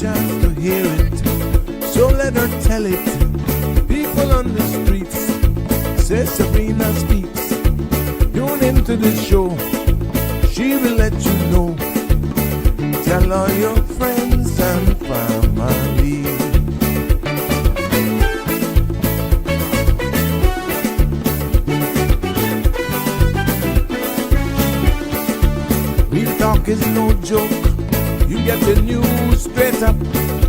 chance to hear it, so let her tell it. People on the streets say Sabrina speaks. Tune into the show, she will let you know. Tell all your friends and family. Real talk is no joke. You get the news straight up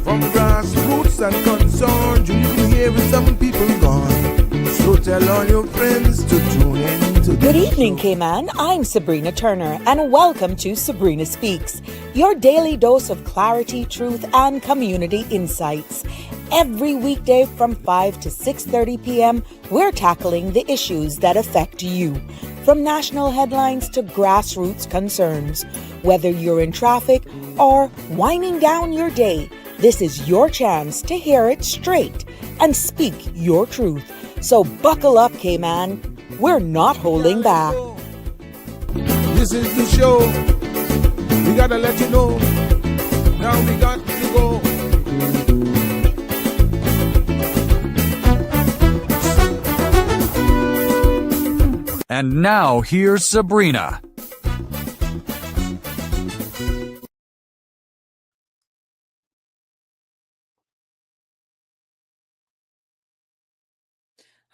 from grassroots and concerns. You can hear with some people gone. So tell all your friends to tune in to the Good evening, show. Cayman. I'm Sabrina Turner, and welcome to Sabrina Speaks, your daily dose of clarity, truth, and community insights. Every weekday from 5 to 6:30 p.m., we're tackling the issues that affect you, from national headlines to grassroots concerns. Whether you're in traffic or winding down your day, this is your chance to hear it straight and speak your truth. So buckle up, Cayman. We're not holding back. This is the show. We gotta let you know. Now we got to go. And now here's Sabrina.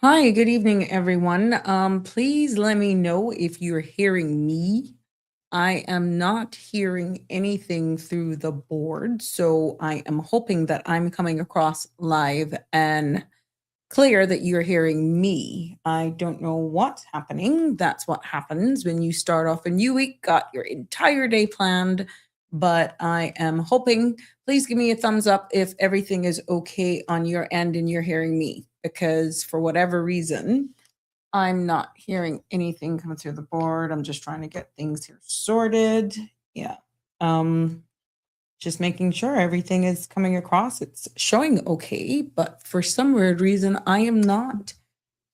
Hi, good evening, everyone. Please let me know if you're hearing me. I am not hearing anything through the board, so I am hoping that I'm coming across live and clear that you're hearing me. I don't know what's happening. That's what happens when you start off a new week, got your entire day planned, but I am hoping. Please give me a thumbs up if everything is okay on your end and you're hearing me, because for whatever reason, I'm not hearing anything coming through the board. I'm just trying to get things here sorted. Yeah. Just making sure everything is coming across. It's showing okay, but for some weird reason, I am not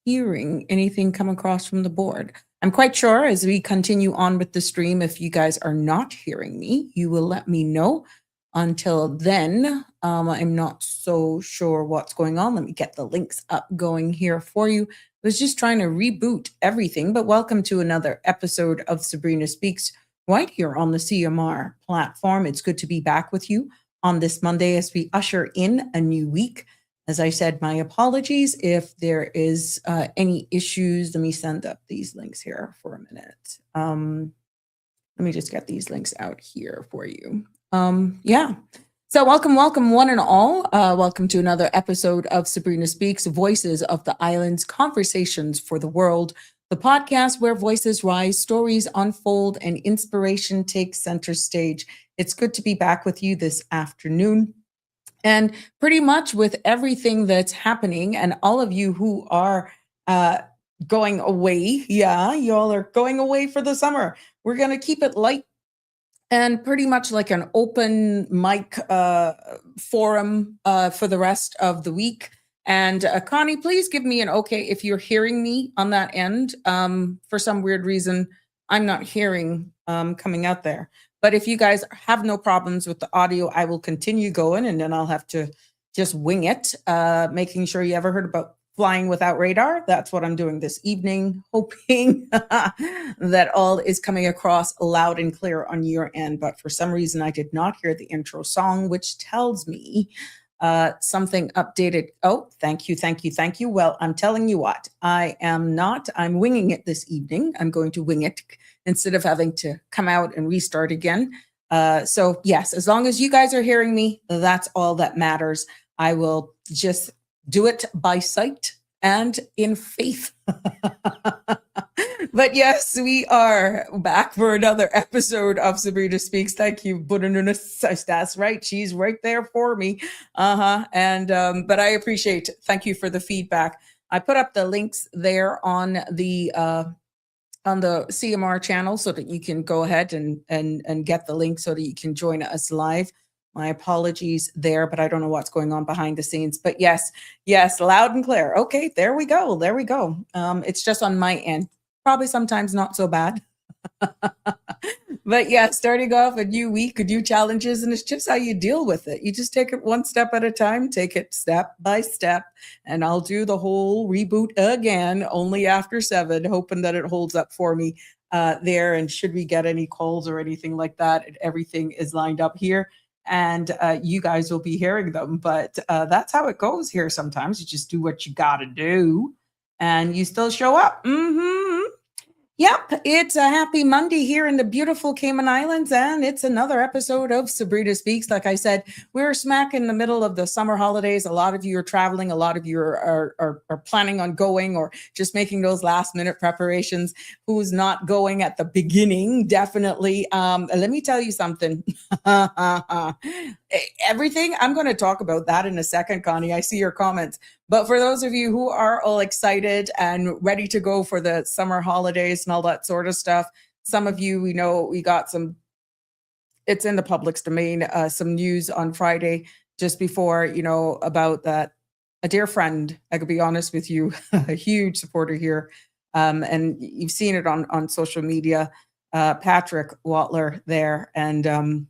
hearing anything come across from the board. I'm quite sure as we continue on with the stream, if you guys are not hearing me, you will let me know. Until then, I'm not so sure what's going on. Let me get the links up going here for you. I was just trying to reboot everything, but welcome to another episode of Sabrina Speaks right here on the CMR platform. It's good to be back with you on this Monday as we usher in a new week. As I said, my apologies if there is any issues. Let me send up these links here for a minute. Let me just get these links out here for you. Yeah. So welcome one and all. Welcome to another episode of Sabrina Speaks, Voices of the Islands, Conversations for the World, the podcast where voices rise, stories unfold, and inspiration takes center stage. It's good to be back with you this afternoon. And pretty much with everything that's happening and all of you who are going away, y'all are going away for the summer. We're going to keep it light and pretty much like an open mic forum for the rest of the week. And Connie, please give me an okay if you're hearing me on that end. For some weird reason, I'm not hearing coming out there. But if you guys have no problems with the audio, I will continue going and then I'll have to just wing it, making sure you ever heard about flying without radar. That's what I'm doing this evening, hoping that all is coming across loud and clear on your end. But for some reason, I did not hear the intro song, which tells me something updated. Oh, thank you. Well, I'm telling you what, I'm winging it this evening. I'm going to wing it instead of having to come out and restart again. So yes, as long as you guys are hearing me, that's all that matters. I will just do it by sight and in faith. But yes, we are back for another episode of Sabrina Speaks. Thank you, Buddha. That's right. She's right there for me. And but I appreciate. Thank you for the feedback. I put up the links there on the CMR channel so that you can go ahead and get the link so that you can join us live. My apologies there, but I don't know what's going on behind the scenes. But yes, loud and clear. Okay, there we go. It's just on my end. Probably sometimes not so bad. But yeah, starting off a new week, new challenges, and it's just how you deal with it. You just take it one step at a time, take it step by step, and I'll do the whole reboot again, only after 7, hoping that it holds up for me there. And should we get any calls or anything like that, everything is lined up here. And you guys will be hearing them. But that's how it goes here sometimes. You just do what you got to do and you still show up. Yep, it's a happy Monday here in the beautiful Cayman Islands, and it's another episode of Sabrina Speaks. Like I said, we're smack in the middle of the summer holidays. A lot of you are traveling. A lot of you are planning on going or just making those last minute preparations. Who's not going at the beginning? Definitely. Let me tell you something. Everything, I'm going to talk about that in a second, Connie. I see your comments. But for those of you who are all excited and ready to go for the summer holidays and all that sort of stuff, some of you, we know we got some, it's in the public's domain, some news on Friday just before, about that. A dear friend, I could be honest with you, a huge supporter here. And you've seen it on social media, Patrick Watler there. And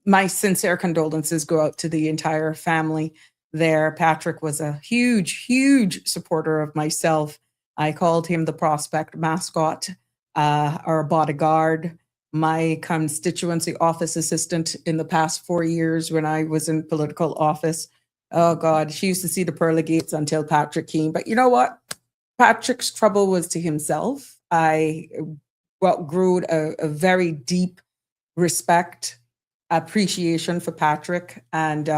my sincere condolences go out to the entire family there. Patrick was a huge supporter of myself. I called him the prospect mascot, or bodyguard, my constituency office assistant in the past 4 years when I was in political office. Oh God, she used to see the pearly gates until Patrick came. But you know what? Patrick's trouble was to himself. I grew a very deep respect, appreciation for Patrick, and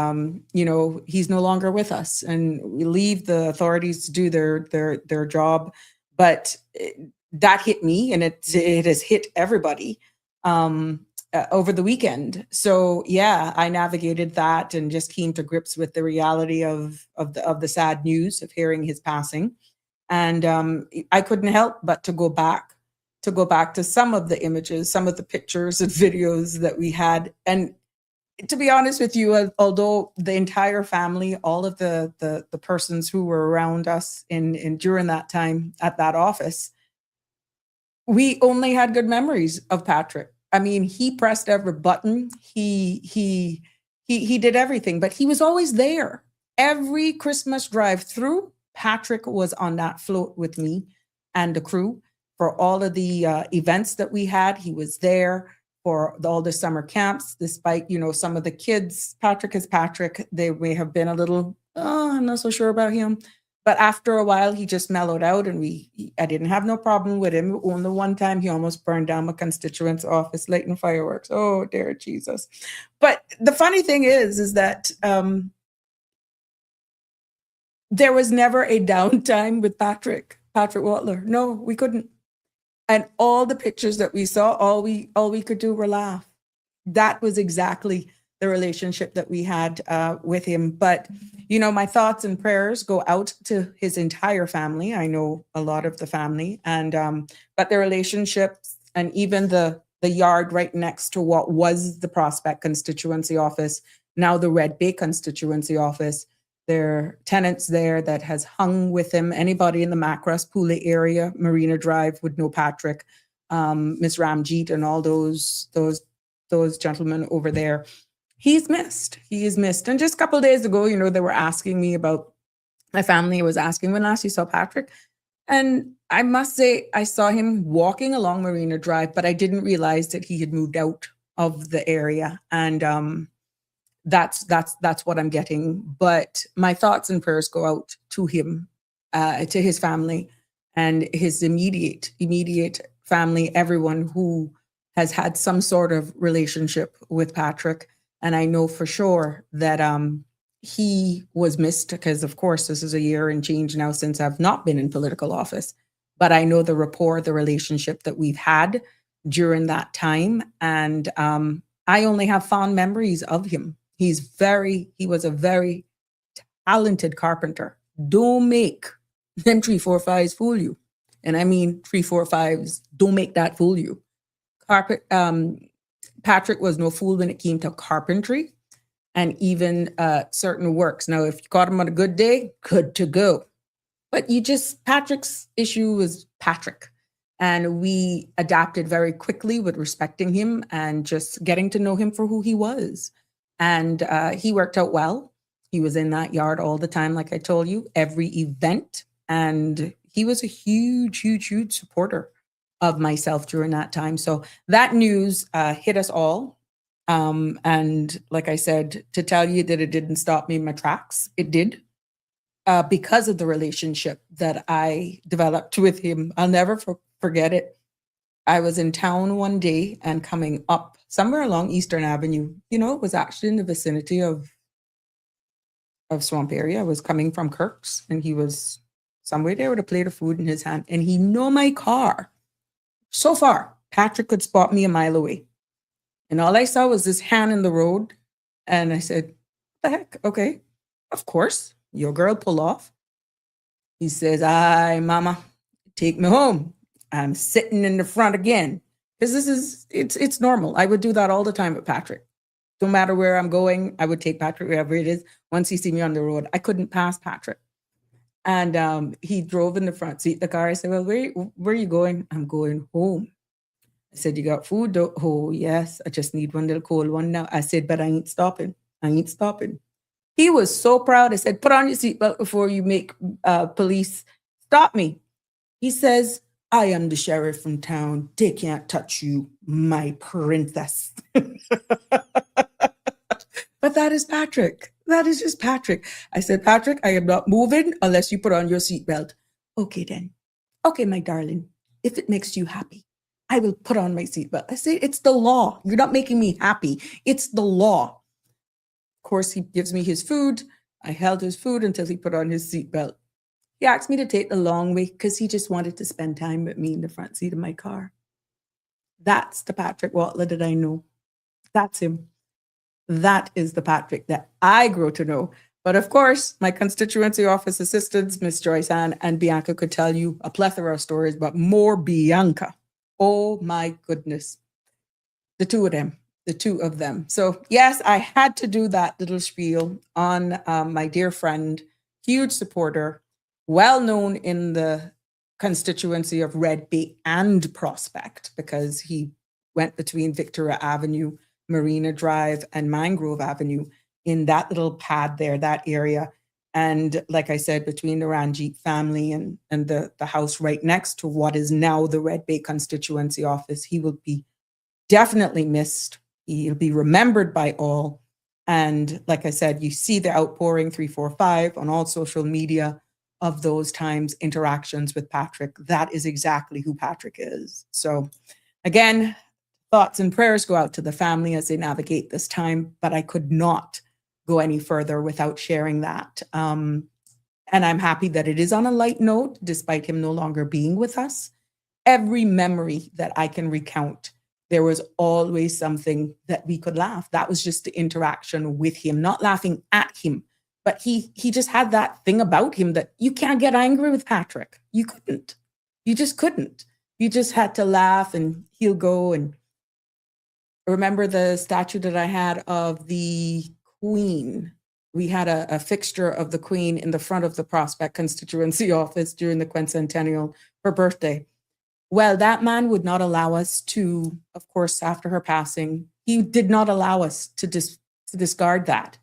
he's no longer with us, and we leave the authorities to do their job. But that hit me, and it has hit everybody over the weekend. So yeah, I navigated that and just came to grips with the reality of the sad news of hearing his passing, and I couldn't help but to go back to some of the images, some of the pictures and videos that we had. And to be honest with you, although the entire family, all of the persons who were around us in during that time at that office, we only had good memories of Patrick. I mean, he pressed every button. He did everything, but he was always there. Every Christmas drive through, Patrick was on that float with me and the crew. For all of the events that we had, he was there. For all the summer camps, despite, some of the kids, Patrick is Patrick, they may have been a little, I'm not so sure about him. But after a while, he just mellowed out, and I didn't have no problem with him. Only one time he almost burned down my constituent's office, lighting fireworks. Oh, dear Jesus. But the funny thing is that there was never a downtime with Patrick Watler. No, we couldn't. And all the pictures that we saw, all we could do were laugh. That was exactly the relationship that we had with him. But, my thoughts and prayers go out to his entire family. I know a lot of the family, and but the relationships, and even the yard right next to what was the Prospect constituency office, now the Red Bay constituency office. There are tenants there that has hung with him. Anybody in the Macross Poulet area, Marina Drive, would know Patrick, Miss Ramjeet, and all those gentlemen over there. He's missed. He is missed. And just a couple of days ago, they were asking me about, my family was asking, when last you saw Patrick? And I must say, I saw him walking along Marina Drive, but I didn't realize that he had moved out of the area. And that's what I'm getting. But my thoughts and prayers go out to him, to his family, and his immediate family, everyone who has had some sort of relationship with Patrick. And I know for sure that he was missed, because of course this is a year and change now since I've not been in political office. But I know the rapport, the relationship that we've had during that time. And I only have fond memories of him. He was a very talented carpenter. Don't make them 3, 4, 5s fool you. And I mean 3, 4, 5s, don't make that fool you. Patrick was no fool when it came to carpentry and even certain works. Now, if you caught him on a good day, good to go. But Patrick's issue was Patrick. And we adapted very quickly with respecting him and just getting to know him for who he was. And he worked out well. He was in that yard all the time, like I told you, every event. And he was a huge, huge, huge supporter of myself during that time. So that news hit us all. And like I said, to tell you that it didn't stop me in my tracks, it did. Because of the relationship that I developed with him. I'll never forget it. I was in town one day and coming up somewhere along Eastern Avenue. It was actually in the vicinity of Swamp area. I was coming from Kirk's, and he was somewhere there with a plate of food in his hand, and he know my car. So far, Patrick could spot me a mile away. And all I saw was this hand in the road. And I said, "What the heck? Okay, of course, your girl pull off." He says, "Aye, mama, take me home. I'm sitting in the front again." Because it's normal. I would do that all the time with Patrick. No matter where I'm going, I would take Patrick wherever it is. Once he see me on the road, I couldn't pass Patrick. And he drove in the front seat of the car. I said, "Well, where are you going?" "I'm going home." I said, "You got food?" "Oh, yes. I just need one little cold one now." I said, "But I ain't stopping. I ain't stopping." He was so proud. I said, "Put on your seatbelt before you make police stop me." He says, "I am the sheriff from town. They can't touch you, my princess." But that is Patrick. That is just Patrick. I said, "Patrick, I am not moving unless you put on your seatbelt." "Okay, then. Okay, my darling. If it makes you happy, I will put on my seatbelt." I say, "It's the law. You're not making me happy. It's the law." Of course, he gives me his food. I held his food until he put on his seatbelt. He asked me to take the long way because he just wanted to spend time with me in the front seat of my car. That's the Patrick Watler that I know. That's him. That is the Patrick that I grow to know. But of course, my constituency office assistants, Miss Joyce Ann and Bianca, could tell you a plethora of stories, but more Bianca. Oh my goodness. The two of them. So yes, I had to do that little spiel on my dear friend, huge supporter, well known in the constituency of Red Bay and Prospect, because he went between Victoria Avenue, Marina Drive, and Mangrove Avenue in that little pad there, that area. And like I said, between the Ranjit family and the house right next to what is now the Red Bay constituency office, he will be definitely missed. He'll be remembered by all. And like I said, you see the outpouring 345 on all social media of those times, interactions with Patrick. That is exactly who Patrick is. So again, thoughts and prayers go out to the family as they navigate this time, but I could not go any further without sharing that. And I'm happy that it is on a light note, despite him no longer being with us. Every memory that I can recount, there was always something that we could laugh. That was just the interaction with him, not laughing at him, but he just had that thing about him that you can't get angry with Patrick. You couldn't. You just couldn't. You just had to laugh, and he'll go. And remember the statue that I had of the Queen? We had a fixture of the Queen in the front of the Prospect constituency office during the quincentennial, her birthday. Well, that man would not allow us to, of course, after her passing, he did not allow us to discard that.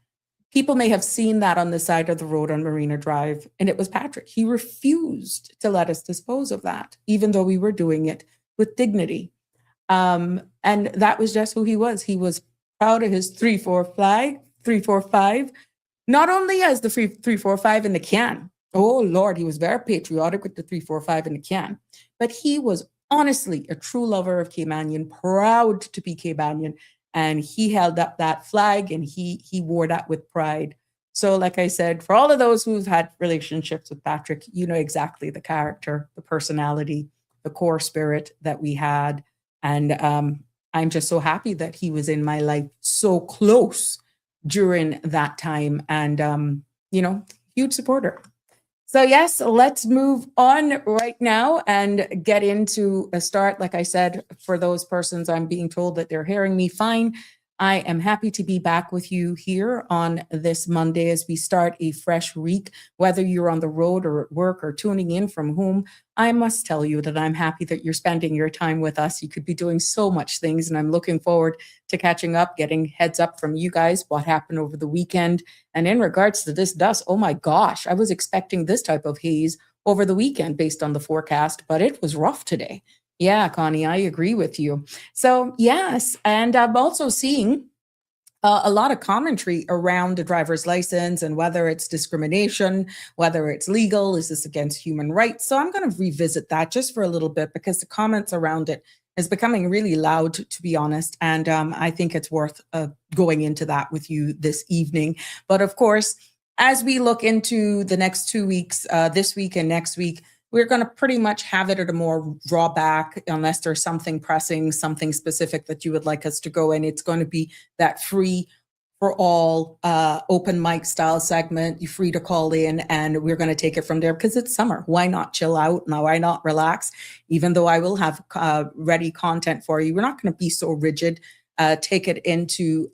People may have seen that on the side of the road on Marina Drive, and it was Patrick. He refused to let us dispose of that, even though we were doing it with dignity. And that was just who he was. He was proud of his 345, not only as the 345 in the can. Oh, Lord, he was very patriotic with the 345 in the can. But he was honestly a true lover of Caymanian, proud to be Caymanian. And he held up that flag, and he wore that with pride. So like I said, for all of those who've had relationships with Patrick, you know exactly the character, the personality, the core spirit that we had. And I'm just so happy that he was in my life so close during that time. And, huge supporter. So yes, let's move on right now and get into a start. Like I said, for those persons, I'm being told that they're hearing me fine. I am happy to be back with you here on this Monday as we start a fresh week. Whether you're on the road or at work or tuning in from home, I must tell you that I'm happy that you're spending your time with us. You could be doing so much things, and I'm looking forward to catching up, getting heads up from you guys, what happened over the weekend. And in regards to this dust, oh my gosh, I was expecting this type of haze over the weekend based on the forecast, but it was rough today. Yeah, Connie, I agree with you. So, yes, and I'm also seeing a lot of commentary around the driver's license and whether it's discrimination, whether it's legal, is this against human rights? So I'm going to revisit that just for a little bit because the comments around it is becoming really loud, to be honest. And I think it's worth going into that with you this evening. But of course, as we look into the next 2 weeks, this week and next week, we're going to pretty much have it at a more drawback unless there's something pressing, something specific that you would like us to go in. It's going to be that free for all open mic style segment. You're free to call in and we're going to take it from there because it's summer. Why not chill out? Now, why not relax? Even though I will have ready content for you, we're not going to be so rigid. Take it into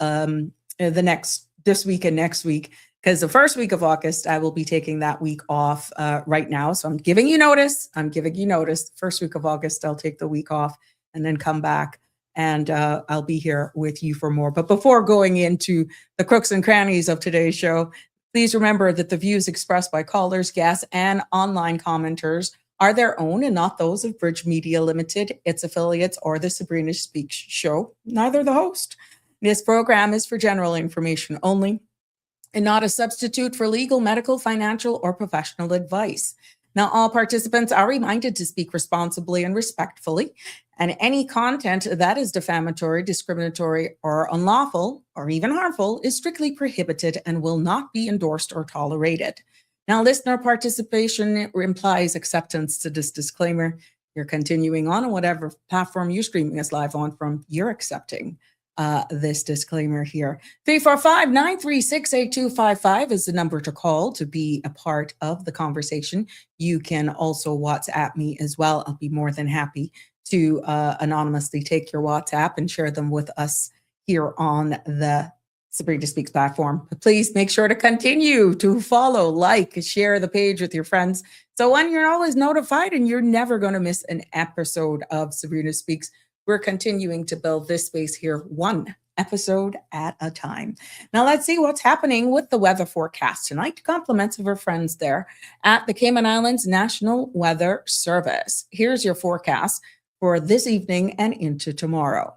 this week and next week. Because the first week of August, I will be taking that week off right now. So I'm giving you notice. First week of August, I'll take the week off and then come back and I'll be here with you for more. But before going into the crooks and crannies of today's show, please remember that the views expressed by callers, guests, and online commenters are their own and not those of Bridge Media Limited, its affiliates, or the Sabrina Speaks show, neither the host. This program is for general information only and not a substitute for legal, medical, financial, or professional advice. Now, all participants are reminded to speak responsibly and respectfully, and any content that is defamatory, discriminatory, or unlawful, or even harmful is strictly prohibited and will not be endorsed or tolerated. Now, listener participation implies acceptance to this disclaimer. You're continuing on whatever platform you're streaming us live on from, you're accepting this disclaimer here. 345-936-8255 is the number to call to be a part of the conversation. You can also WhatsApp me as well. I'll be more than happy to anonymously take your WhatsApp and share them with us here on the Sabrina Speaks platform. But please make sure to continue to follow, like, share the page with your friends. So when you're always notified and you're never going to miss an episode of Sabrina Speaks. We're continuing to build this space here, one episode at a time. Now let's see what's happening with the weather forecast tonight. Compliments of our friends there at the Cayman Islands National Weather Service. Here's your forecast for this evening and into tomorrow.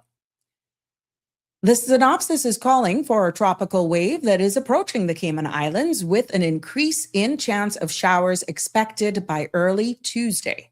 The synopsis is calling for a tropical wave that is approaching the Cayman Islands with an increase in chance of showers expected by early Tuesday.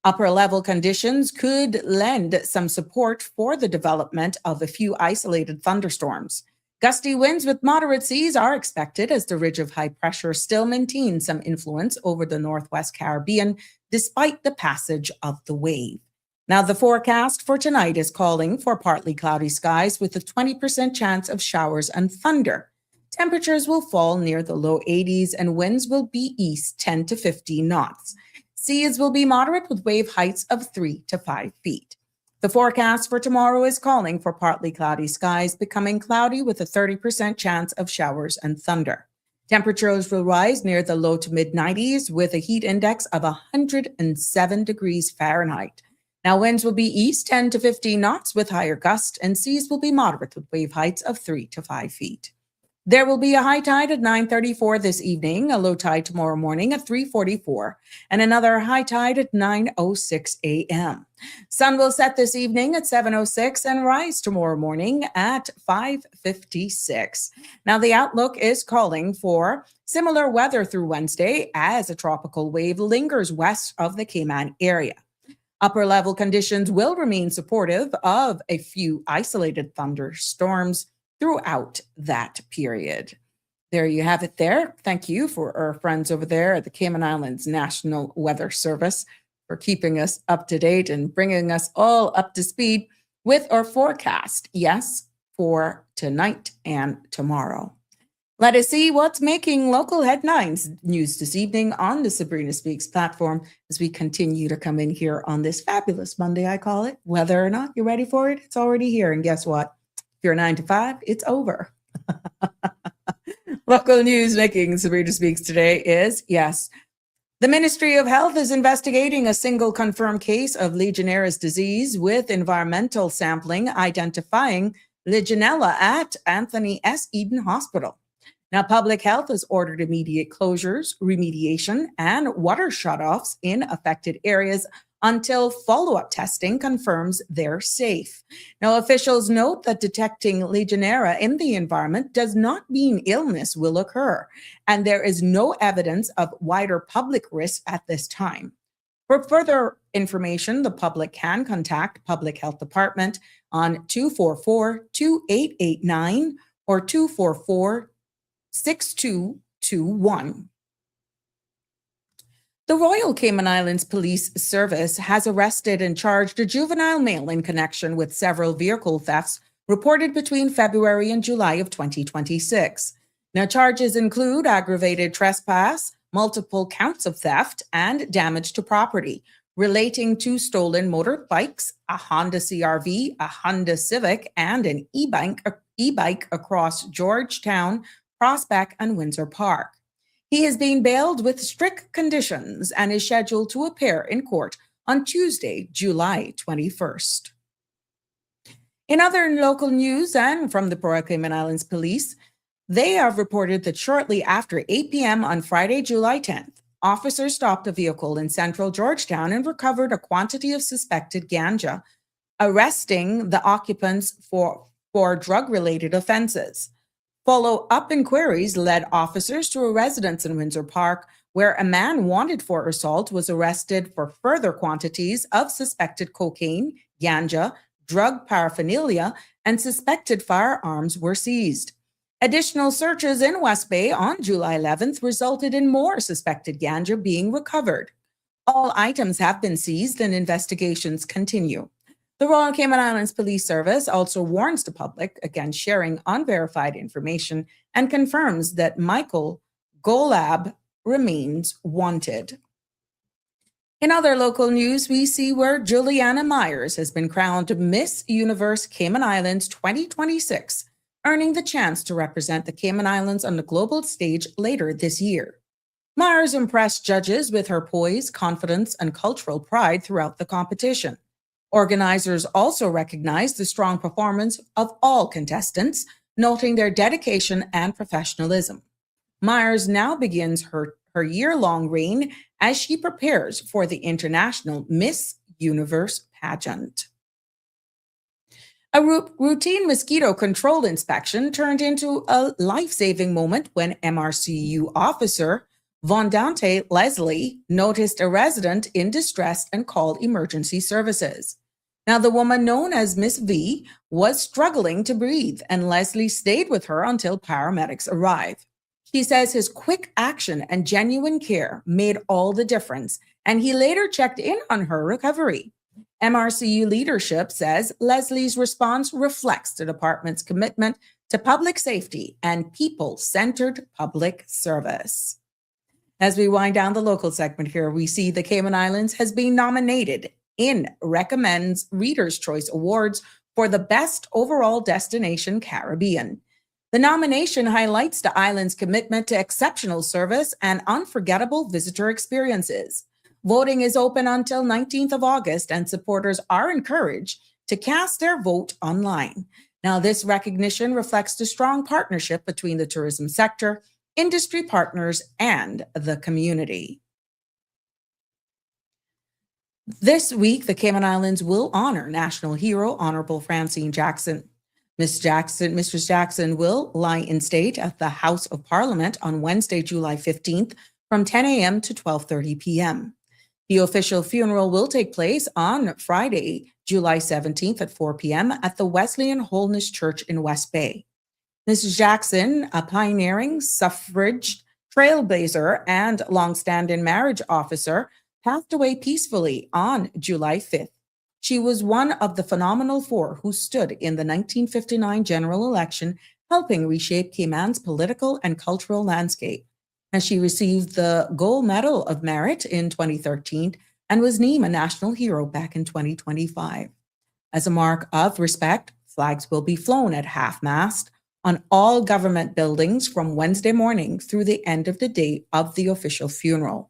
Upper level conditions could lend some support for the development of a few isolated thunderstorms. Gusty winds with moderate seas are expected as the ridge of high pressure still maintains some influence over the Northwest Caribbean despite the passage of the wave. Now, the forecast for tonight is calling for partly cloudy skies with a 20% chance of showers and thunder. Temperatures will fall near the low 80s and winds will be east 10 to 15 knots. Seas will be moderate with wave heights of 3 to 5 feet. The forecast for tomorrow is calling for partly cloudy skies, becoming cloudy with a 30% chance of showers and thunder. Temperatures will rise near the low to mid 90s with a heat index of 107 degrees Fahrenheit. Now, winds will be east 10 to 15 knots with higher gusts, and seas will be moderate with wave heights of 3 to 5 feet. There will be a high tide at 9:34 this evening, a low tide tomorrow morning at 3:44, and another high tide at 9:06 a.m. Sun will set this evening at 7:06 and rise tomorrow morning at 5:56. Now, the outlook is calling for similar weather through Wednesday as a tropical wave lingers west of the Cayman area. Upper level conditions will remain supportive of a few isolated thunderstorms throughout that period. There you have it there. Thank you for our friends over there at the Cayman Islands National Weather Service for keeping us up to date and bringing us all up to speed with our forecast. Yes, for tonight and tomorrow. Let us see what's making local headlines news this evening on the Sabrina Speaks platform as we continue to come in here on this fabulous Monday, I call it. Whether or not you're ready for it, it's already here. And guess what? you're 9 to 5, it's over. Local news making Sabrina Speaks today is, yes, the Ministry of Health is investigating a single confirmed case of Legionnaire's disease with environmental sampling identifying Legionella at Anthony S. Eden Hospital. Now, public health has ordered immediate closures, remediation, and water shutoffs in affected areas until follow-up testing confirms they're safe. Now, officials note that detecting Legionnaire in the environment does not mean illness will occur, and there is no evidence of wider public risk at this time. For further information, the public can contact Public Health Department on 244-2889 or 244-6221. The Royal Cayman Islands Police Service has arrested and charged a juvenile male in connection with several vehicle thefts reported between February and July of 2026. Now, charges include aggravated trespass, multiple counts of theft, and damage to property relating to stolen motorbikes, a Honda CR-V, a Honda Civic, and an e-bike across Georgetown, Prospect, and Windsor Park. He is being bailed with strict conditions and is scheduled to appear in court on Tuesday, July 21st. In other local news and from the Royal Cayman Islands Police, they have reported that shortly after 8 p.m. on Friday, July 10th, officers stopped a vehicle in central Georgetown and recovered a quantity of suspected ganja, arresting the occupants for drug-related offenses. Follow-up inquiries led officers to a residence in Windsor Park, where a man wanted for assault was arrested for further quantities of suspected cocaine, ganja, drug paraphernalia, and suspected firearms were seized. Additional searches in West Bay on July 11th resulted in more suspected ganja being recovered. All items have been seized and investigations continue. The Royal Cayman Islands Police Service also warns the public against sharing unverified information and confirms that Michael Golab remains wanted. In other local news, we see where Juliana Myers has been crowned Miss Universe Cayman Islands 2026, earning the chance to represent the Cayman Islands on the global stage later this year. Myers impressed judges with her poise, confidence, and cultural pride throughout the competition. Organizers also recognized the strong performance of all contestants, noting their dedication and professionalism. Myers now begins her year-long reign as she prepares for the International Miss Universe pageant. A routine mosquito control inspection turned into a life-saving moment when MRCU officer Vondante Leslie noticed a resident in distress and called emergency services. Now, the woman known as Miss V was struggling to breathe, and Leslie stayed with her until paramedics arrived. She says his quick action and genuine care made all the difference, and he later checked in on her recovery. MRCU leadership says Leslie's response reflects the department's commitment to public safety and people-centered public service. As we wind down the local segment here, we see the Cayman Islands has been nominated in Recommends Reader's Choice Awards for the Best Overall Destination Caribbean. The nomination highlights the island's commitment to exceptional service and unforgettable visitor experiences. Voting is open until 19th of August, and supporters are encouraged to cast their vote online. Now, this recognition reflects the strong partnership between the tourism sector, industry partners, and the community. This week, the Cayman Islands will honor national hero Honorable Francine Jackson. Mistress Jackson will lie in state at the House of Parliament on Wednesday, July 15th from 10 a.m. to 12:30 p.m. The official funeral will take place on Friday, July 17th at 4 p.m. at the Wesleyan Holiness Church in West Bay. Mrs. Jackson, a pioneering suffrage trailblazer and longstanding marriage officer, passed away peacefully on July 5th. She was one of the phenomenal four who stood in the 1959 general election, helping reshape Cayman's political and cultural landscape. And she received the Gold Medal of Merit in 2013 and was named a national hero back in 2025. As a mark of respect Flags will be flown at half-mast on all government buildings from Wednesday morning through the end of the day of the official funeral.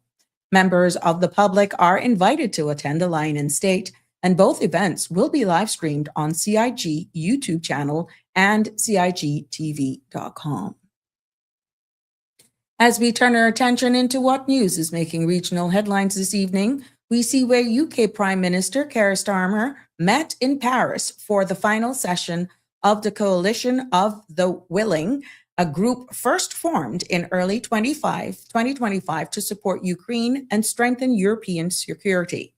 Members of the public are invited to attend the Line in State, and both events will be live streamed on CIG YouTube channel and CIGTV.com. As we turn our attention into what news is making regional headlines this evening, we see where UK Prime Minister Keir Starmer met in Paris for the final session of the Coalition of the Willing, a group first formed in early 2025 to support Ukraine and strengthen European security.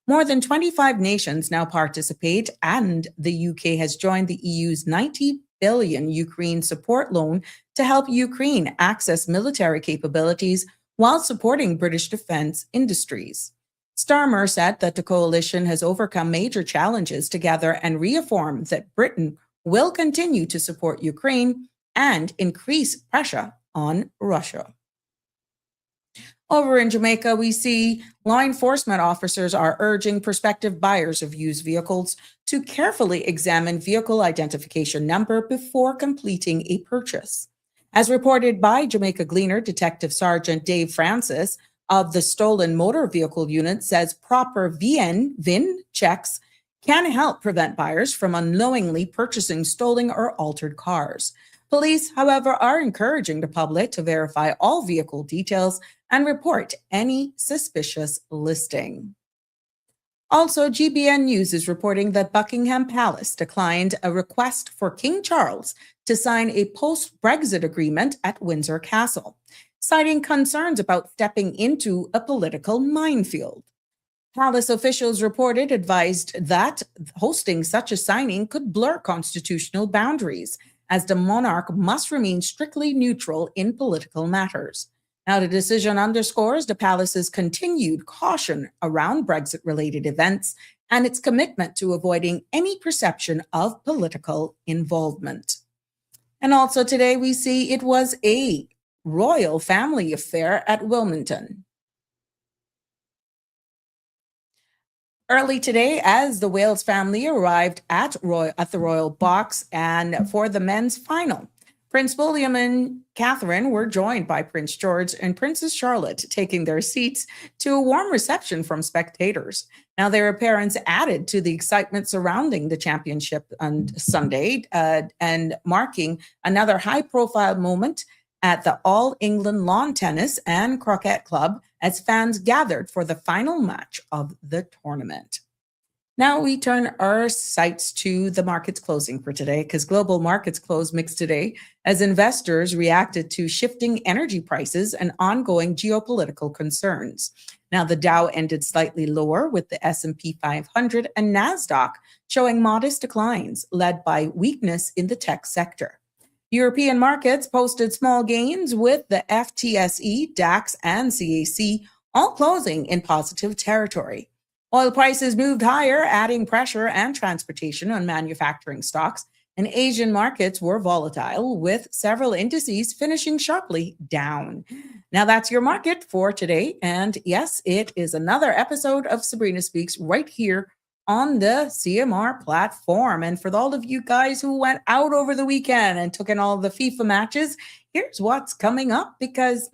More than 25 nations now participate, and the UK has joined the EU's 90 billion Ukraine support loan to help Ukraine access military capabilities while supporting British defense industries. Starmer said that the coalition has overcome major challenges together and reaffirmed that Britain will continue to support Ukraine and increase pressure on Russia. Over in Jamaica, we see law enforcement officers are urging prospective buyers of used vehicles to carefully examine vehicle identification number before completing a purchase. As reported by Jamaica Gleaner Detective Sergeant Dave Francis of the Stolen Motor Vehicle Unit, says proper VIN checks can help prevent buyers from unknowingly purchasing stolen or altered cars. Police, however, are encouraging the public to verify all vehicle details and report any suspicious listing. Also, GBN News is reporting that Buckingham Palace declined a request for King Charles to sign a post-Brexit agreement at Windsor Castle, citing concerns about stepping into a political minefield. Palace officials advised that hosting such a signing could blur constitutional boundaries, as the monarch must remain strictly neutral in political matters. Now, the decision underscores the palace's continued caution around Brexit-related events and its commitment to avoiding any perception of political involvement. And also today, we see it was a royal family affair at Wilmington. Early today, as the Wales family arrived at the Royal Box and for the men's final, Prince William and Catherine were joined by Prince George and Princess Charlotte, taking their seats to a warm reception from spectators. Now, their appearance added to the excitement surrounding the championship on Sunday and marking another high-profile moment at the All England Lawn Tennis and Croquet Club as fans gathered for the final match of the tournament. Now we turn our sights to the markets closing for today, because global markets closed mixed today as investors reacted to shifting energy prices and ongoing geopolitical concerns. Now the Dow ended slightly lower, with the S&P 500 and NASDAQ showing modest declines, led by weakness in the tech sector. European markets posted small gains, with the FTSE, DAX, and CAC all closing in positive territory. Oil prices moved higher, adding pressure and transportation on manufacturing stocks, and Asian markets were volatile, with several indices finishing sharply down. Now that's your market for today. And yes, it is another episode of Sabrina Speaks right here on the CMR platform. And for all of you guys who went out over the weekend and took in all the FIFA matches, here's what's coming up, because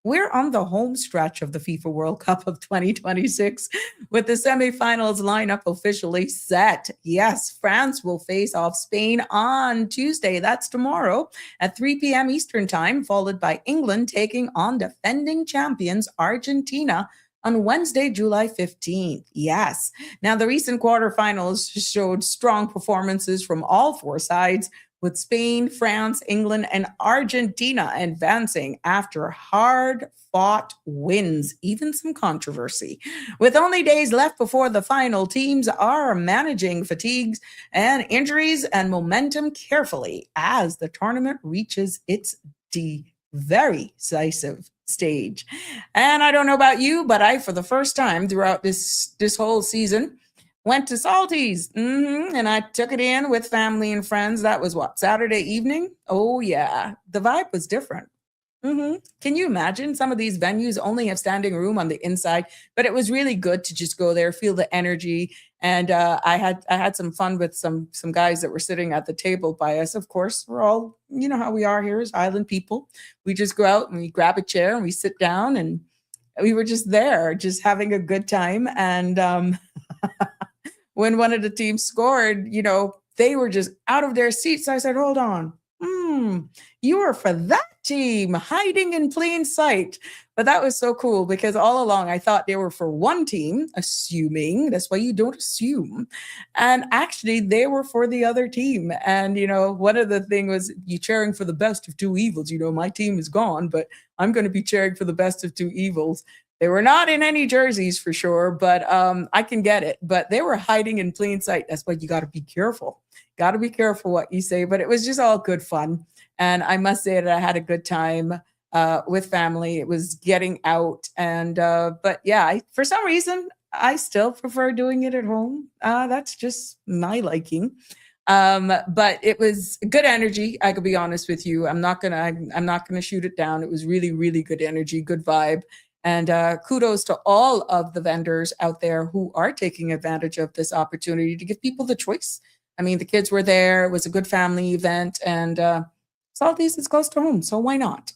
we're on the home stretch of the FIFA World Cup of 2026 with the semifinals lineup officially set. Yes, France will face off Spain on Tuesday. That's tomorrow at 3 p.m. Eastern Time, followed by England taking on defending champions Argentina on Wednesday, July 15th. Yes. Now, the recent quarterfinals showed strong performances from all four sides, with Spain, France, England, and Argentina advancing after hard-fought wins, even some controversy. With only days left before the final, teams are managing fatigues and injuries and momentum carefully as the tournament reaches its very decisive stage. And I don't know about you, but I, for the first time throughout this whole season, went to Salty's, and I took it in with family and friends. That was Saturday evening? Oh, yeah. The vibe was different. Can you imagine? Some of these venues only have standing room on the inside, but it was really good to just go there, feel the energy. And I had some fun with some guys that were sitting at the table by us. Of course, we're all, you know how we are here as island people. We just go out and we grab a chair and we sit down, and we were just there, just having a good time. And when one of the teams scored, they were just out of their seats. So I said, hold on. You are for that team, hiding in plain sight. But that was so cool because all along I thought they were for one team, assuming that's why you don't assume. And actually, they were for the other team. And, one of the things was you cheering for the best of two evils. My team is gone, but I'm going to be cheering for the best of two evils. They were not in any jerseys for sure, but I can get it. But they were hiding in plain sight. That's why you got to be careful. Got to be careful what you say. But it was just all good fun. And I must say that I had a good time with family. It was getting out. And but yeah, for some reason, I still prefer doing it at home. That's just my liking. But it was good energy. I could be honest with you. I'm not gonna shoot it down. It was really, really good energy, good vibe. And kudos to all of the vendors out there who are taking advantage of this opportunity to give people the choice. I mean, the kids were there. It was a good family event. And Salties is close to home, so why not?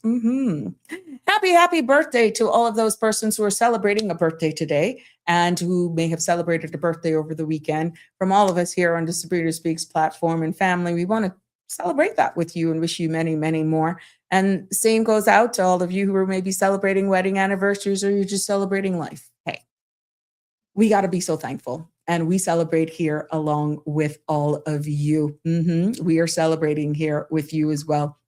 Happy birthday to all of those persons who are celebrating a birthday today and who may have celebrated a birthday over the weekend. From all of us here on the Sabrina Speaks platform and family, we want to celebrate that with you and wish you many, many more. And same goes out to all of you who are maybe celebrating wedding anniversaries or you're just celebrating life. Hey, we got to be so thankful. And we celebrate here along with all of you. We are celebrating here with you as well.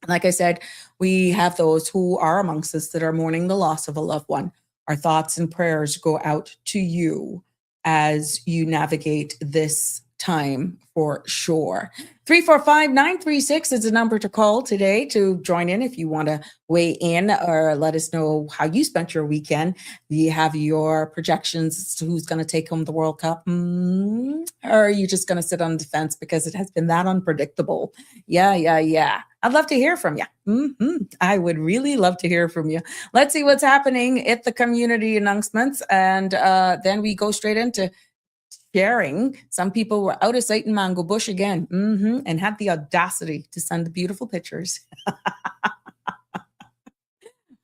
Like I said, we have those who are amongst us that are mourning the loss of a loved one. Our thoughts and prayers go out to you as you navigate this time for sure. 345-936 is the number to call today to join in if you want to weigh in or let us know how you spent your weekend. Do you have your projections as to who's going to take home the World Cup? Or are you just going to sit on the fence because it has been that unpredictable? Yeah. I'd love to hear from you. I would really love to hear from you. Let's see what's happening at the community announcements. And then we go straight into sharing. Some people were out of sight in Mango Bush again, and had the audacity to send the beautiful pictures.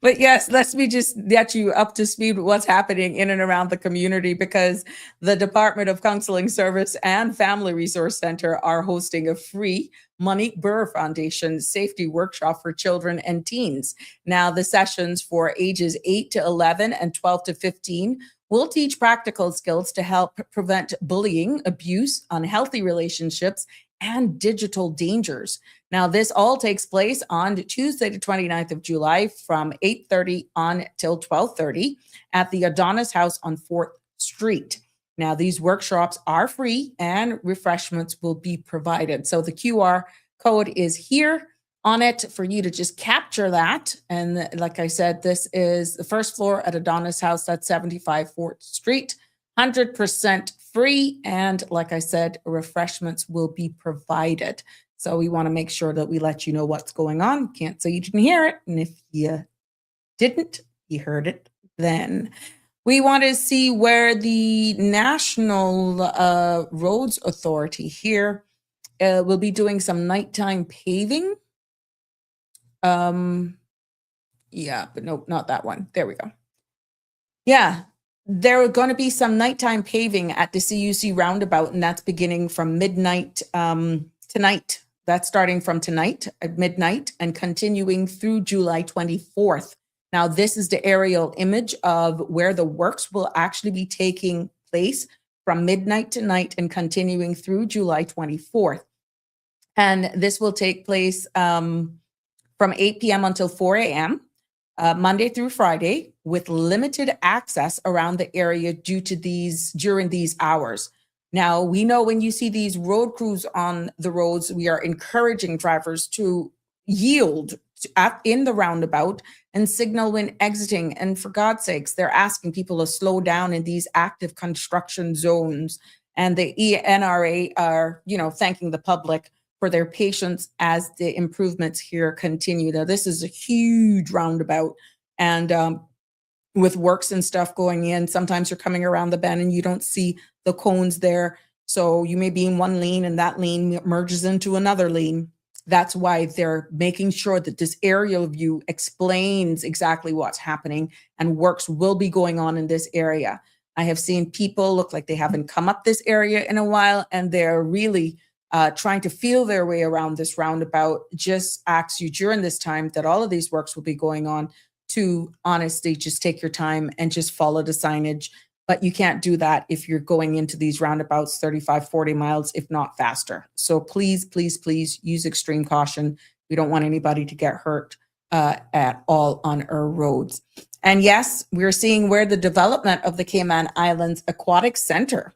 But yes, let me just get you up to speed with what's happening in and around the community, because the Department of Counseling Service and Family Resource Center are hosting a free Monique Burr Foundation safety workshop for children and teens. Now, the sessions for ages 8 to 11 and 12 to 15 will teach practical skills to help prevent bullying, abuse, unhealthy relationships, and digital dangers. Now, this all takes place on Tuesday, the 29th of July from 8:30 on till 12:30 at the Adonis House on 4th Street. Now, these workshops are free and refreshments will be provided. So the QR code is here on it for you to just capture that. And like I said, this is the first floor at Adonis House, that's 75 4th Street, 100% free. And like I said, refreshments will be provided. So we want to make sure that we let you know what's going on. Can't say you didn't hear it. And if you didn't, you heard it then. We want to see where the National Roads Authority here will be doing some nighttime paving. Yeah, but no, not that one. There we go. Yeah, there are going to be some nighttime paving at the CUC roundabout, and that's beginning from midnight tonight. That's starting from tonight at midnight and continuing through July 24th. Now, this is the aerial image of where the works will actually be taking place from midnight tonight and continuing through July 24th. And this will take place from 8 p.m. until 4 a.m., Monday through Friday, with limited access around the area during these hours. Now, we know when you see these road crews on the roads, we are encouraging drivers to yield in the roundabout and signal when exiting. And for God's sakes, they're asking people to slow down in these active construction zones. And the NRA are, thanking the public for their patience as the improvements here continue. Now, this is a huge roundabout, and with works and stuff going in, sometimes you're coming around the bend and you don't see the cones there. So you may be in one lane and that lane merges into another lane. That's why they're making sure that this aerial view explains exactly what's happening, and works will be going on in this area. I have seen people look like they haven't come up this area in a while, and they're really trying to feel their way around this roundabout. Just ask you during this time that all of these works will be going on to honestly just take your time and just follow the signage. But you can't do that if you're going into these roundabouts 35, 40 miles, if not faster. So please, please, please use extreme caution. We don't want anybody to get hurt at all on our roads. And yes, we're seeing where the development of the Cayman Islands Aquatic Center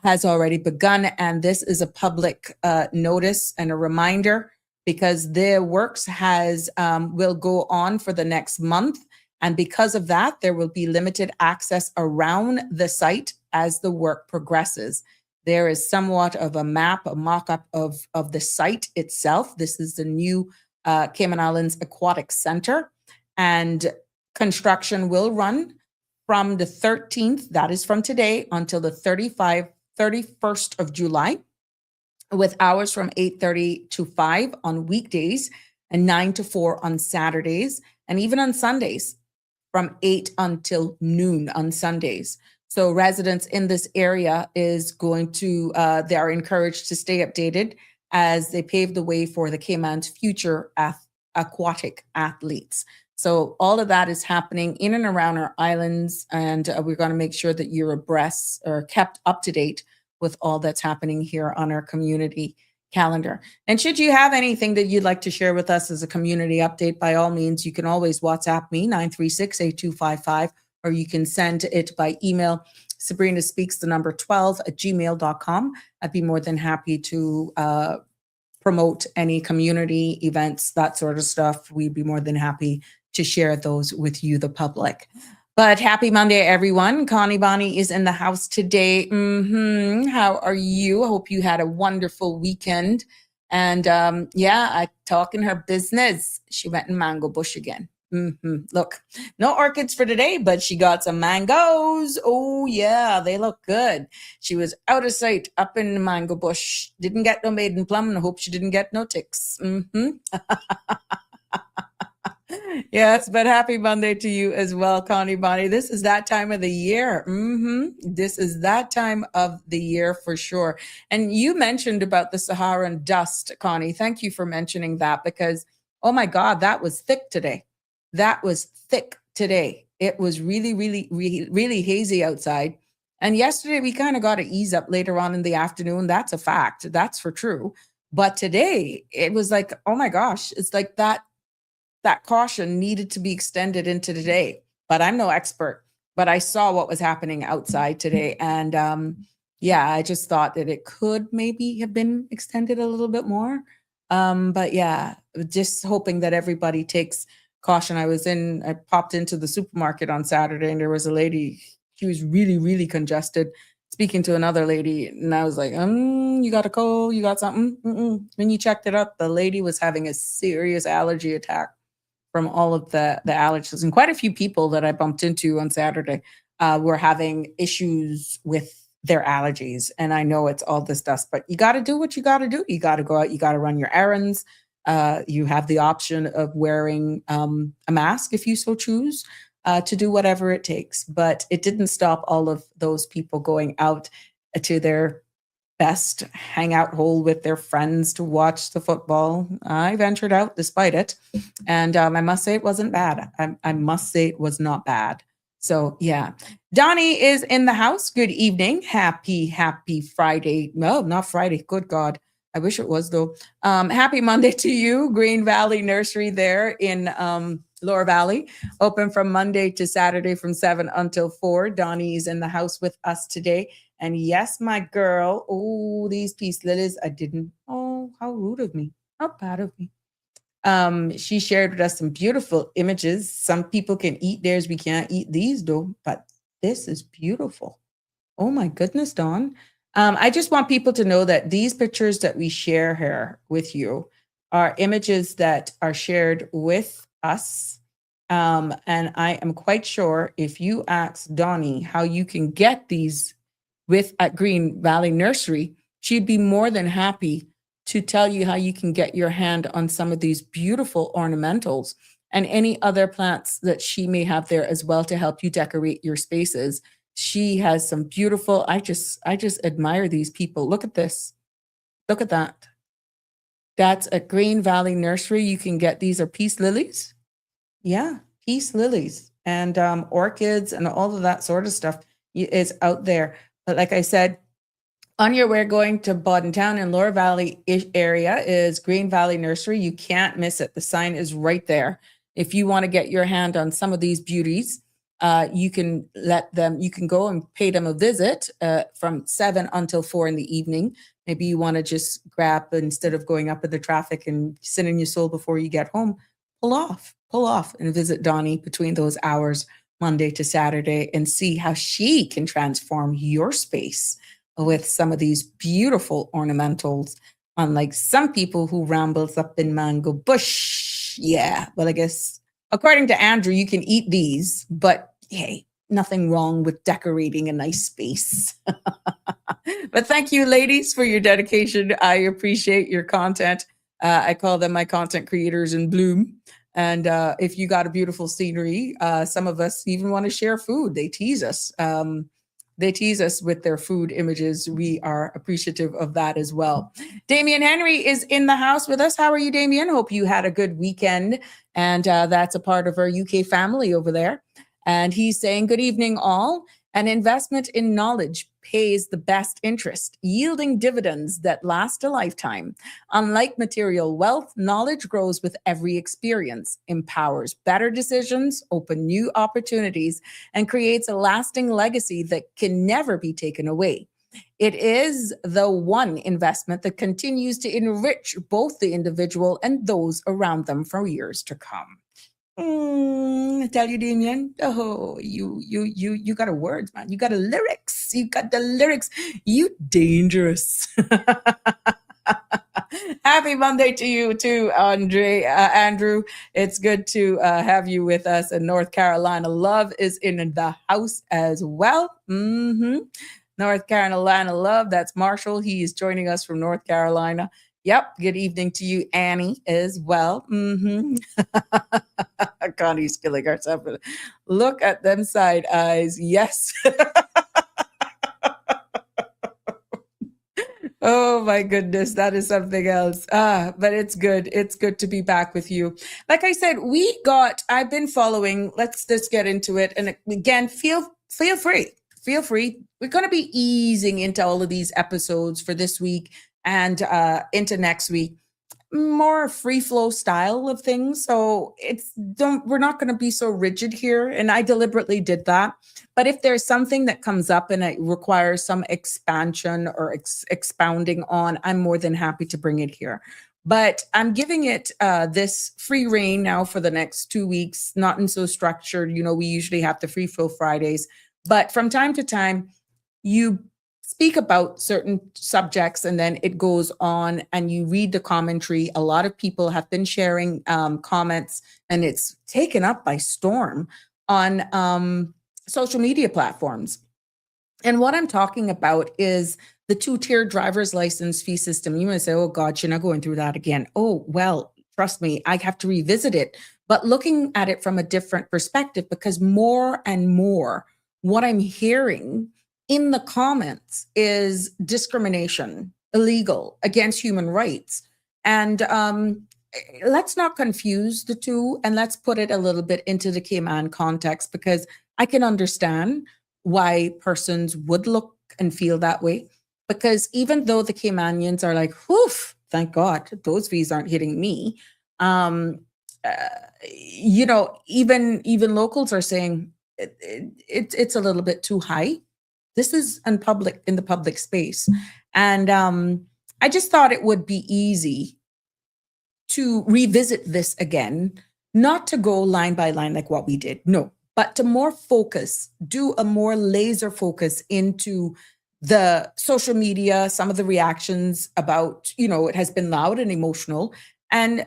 has already begun. And this is a public notice and a reminder, because the works will go on for the next month. And because of that, there will be limited access around the site as the work progresses. There is somewhat of a map, a mock-up of the site itself. This is the new Cayman Islands Aquatic Center. And construction will run from the 13th, that is from today, until the 31st of July, with hours from 8:30 to 5 on weekdays and 9 to 4 on Saturdays, and even on Sundays from 8 until noon on Sundays. So residents in this area they are encouraged to stay updated as they pave the way for the Cayman's future aquatic athletes. So all of that is happening in and around our islands, and we're going to make sure that you're abreast or kept up to date with all that's happening here on our community calendar. And should you have anything that you'd like to share with us as a community update, by all means, you can always WhatsApp me, 936-8255, or you can send it by email, Sabrina Speaks, the number 12 at gmail.com. I'd be more than happy to promote any community events, that sort of stuff. We'd be more than happy to share those with you, the public. But happy Monday, everyone. Connie Bonnie is in the house today. How are you? I hope you had a wonderful weekend. And talking her business. She went in Mango Bush again. Look, no orchids for today, but she got some mangoes. Oh, yeah, they look good. She was out of sight up in the Mango Bush. Didn't get no maiden plum, and I hope she didn't get no ticks. Yes, but happy Monday to you as well, Connie Bonnie. This is that time of the year. This is that time of the year for sure. And you mentioned about the Saharan dust, Connie. Thank you for mentioning that, because, oh my God, that was thick today. That was thick today. It was really, really, really, really hazy outside. And yesterday we kind of got to ease up later on in the afternoon. That's a fact. That's for true. But today it was like, oh my gosh, it's like that caution needed to be extended into today. But I'm no expert, but I saw what was happening outside today. And I just thought that it could maybe have been extended a little bit more. But yeah, just hoping that everybody takes caution. I popped into the supermarket on Saturday, and there was a lady, she was really, really congested, speaking to another lady. And I was like, you got a cold? You got something? When you checked it up, the lady was having a serious allergy attack from all of the allergies. And quite a few people that I bumped into on Saturday were having issues with their allergies. And I know it's all this dust, but you got to do what you got to do. You got to go out, you got to run your errands. You have the option of wearing a mask if you so choose to do whatever it takes. But it didn't stop all of those people going out to their best hangout hole with their friends to watch the football. I ventured out despite it. And I must say it wasn't bad. I must say it was not bad. So yeah. Donnie is in the house. Good evening. Happy Friday. No, not Friday. Good God. I wish it was though. Happy Monday to you. Green Valley Nursery there in Lower Valley. Open from Monday to Saturday from 7 until 4. Donnie is in the house with us today. And yes, my girl. Oh, these peace lilies. Oh, how rude of me. How bad of me. She shared with us some beautiful images. Some people can eat theirs. We can't eat these though. But this is beautiful. Oh my goodness, Dawn. I just want people to know that these pictures that we share here with you are images that are shared with us. And I am quite sure if you ask Donnie how you can get these at Green Valley Nursery, she'd be more than happy to tell you how you can get your hand on some of these beautiful ornamentals and any other plants that she may have there as well to help you decorate your spaces. She has some beautiful, I just admire these people. Look at this. Look at that. That's at Green Valley Nursery. You can get, these are peace lilies. Yeah, peace lilies and orchids and all of that sort of stuff is out there. But like I said, on your way going to Town in Lower Valley area is Green Valley Nursery. You can't miss it. The sign is right there. If you want to get your hand on some of these beauties, you can go and pay them a visit from 7 until 4 in the evening. Maybe you want to just grab, instead of going up in the traffic and sit in your soul before you get home, pull off and visit Donnie between those hours, Monday to Saturday, and see how she can transform your space with some of these beautiful ornamentals, unlike some people who rambles up in mango bush. Yeah, well, I guess according to Andrew, you can eat these, but hey, nothing wrong with decorating a nice space. But thank you, ladies, for your dedication. I appreciate your content. I call them my content creators in bloom. And if you got a beautiful scenery, some of us even want to share food. They tease us. They tease us with their food images. We are appreciative of that as well. Damien Henry is in the house with us. How are you, Damien? Hope you had a good weekend. And that's a part of our UK family over there. And he's saying, good evening, all. An investment in knowledge pays the best interest, yielding dividends that last a lifetime. Unlike material wealth, knowledge grows with every experience, empowers better decisions, opens new opportunities, and creates a lasting legacy that can never be taken away. It is the one investment that continues to enrich both the individual and those around them for years to come. I tell you, Damien, oh, you got a words, man. You got a lyrics. You got the lyrics. You dangerous. Happy Monday to you too, Andrew. It's good to have you with us in North Carolina. Love is in the house as well. North Carolina love. That's Marshall. He is joining us from North Carolina. Yep. Good evening to you, Annie, as well. Connie's killing herself. Look at them side eyes. Yes. Oh my goodness, that is something else. But it's good. It's good to be back with you. Like I said, I've been following, let's just get into it. And again, feel free. Feel free. We're going to be easing into all of these episodes for this week and into next week. More free flow style of things. So we're not going to be so rigid here. And I deliberately did that. But if there's something that comes up and it requires some expansion or expounding on, I'm more than happy to bring it here. But I'm giving it this free reign now for the next 2 weeks, not in so structured. We usually have the free flow Fridays, but from time to time, you speak about certain subjects and then it goes on and you read the commentary. A lot of people have been sharing comments and it's taken up by storm on social media platforms. And what I'm talking about is the 2-tier driver's license fee system. You might say, oh God, you're not going through that again. Oh, well, trust me, I have to revisit it. But looking at it from a different perspective, because more and more what I'm hearing in the comments is discrimination, illegal, against human rights. And let's not confuse the two, and let's put it a little bit into the Cayman context, because I can understand why persons would look and feel that way. Because even though the Caymanians are like, whew, thank God, those fees aren't hitting me. Even locals are saying it's a little bit too high. This is in the public space. And I just thought it would be easy to revisit this again, not to go line by line like what we did. No, but to more focus, do a more laser focus into the social media, some of the reactions about, it has been loud and emotional, and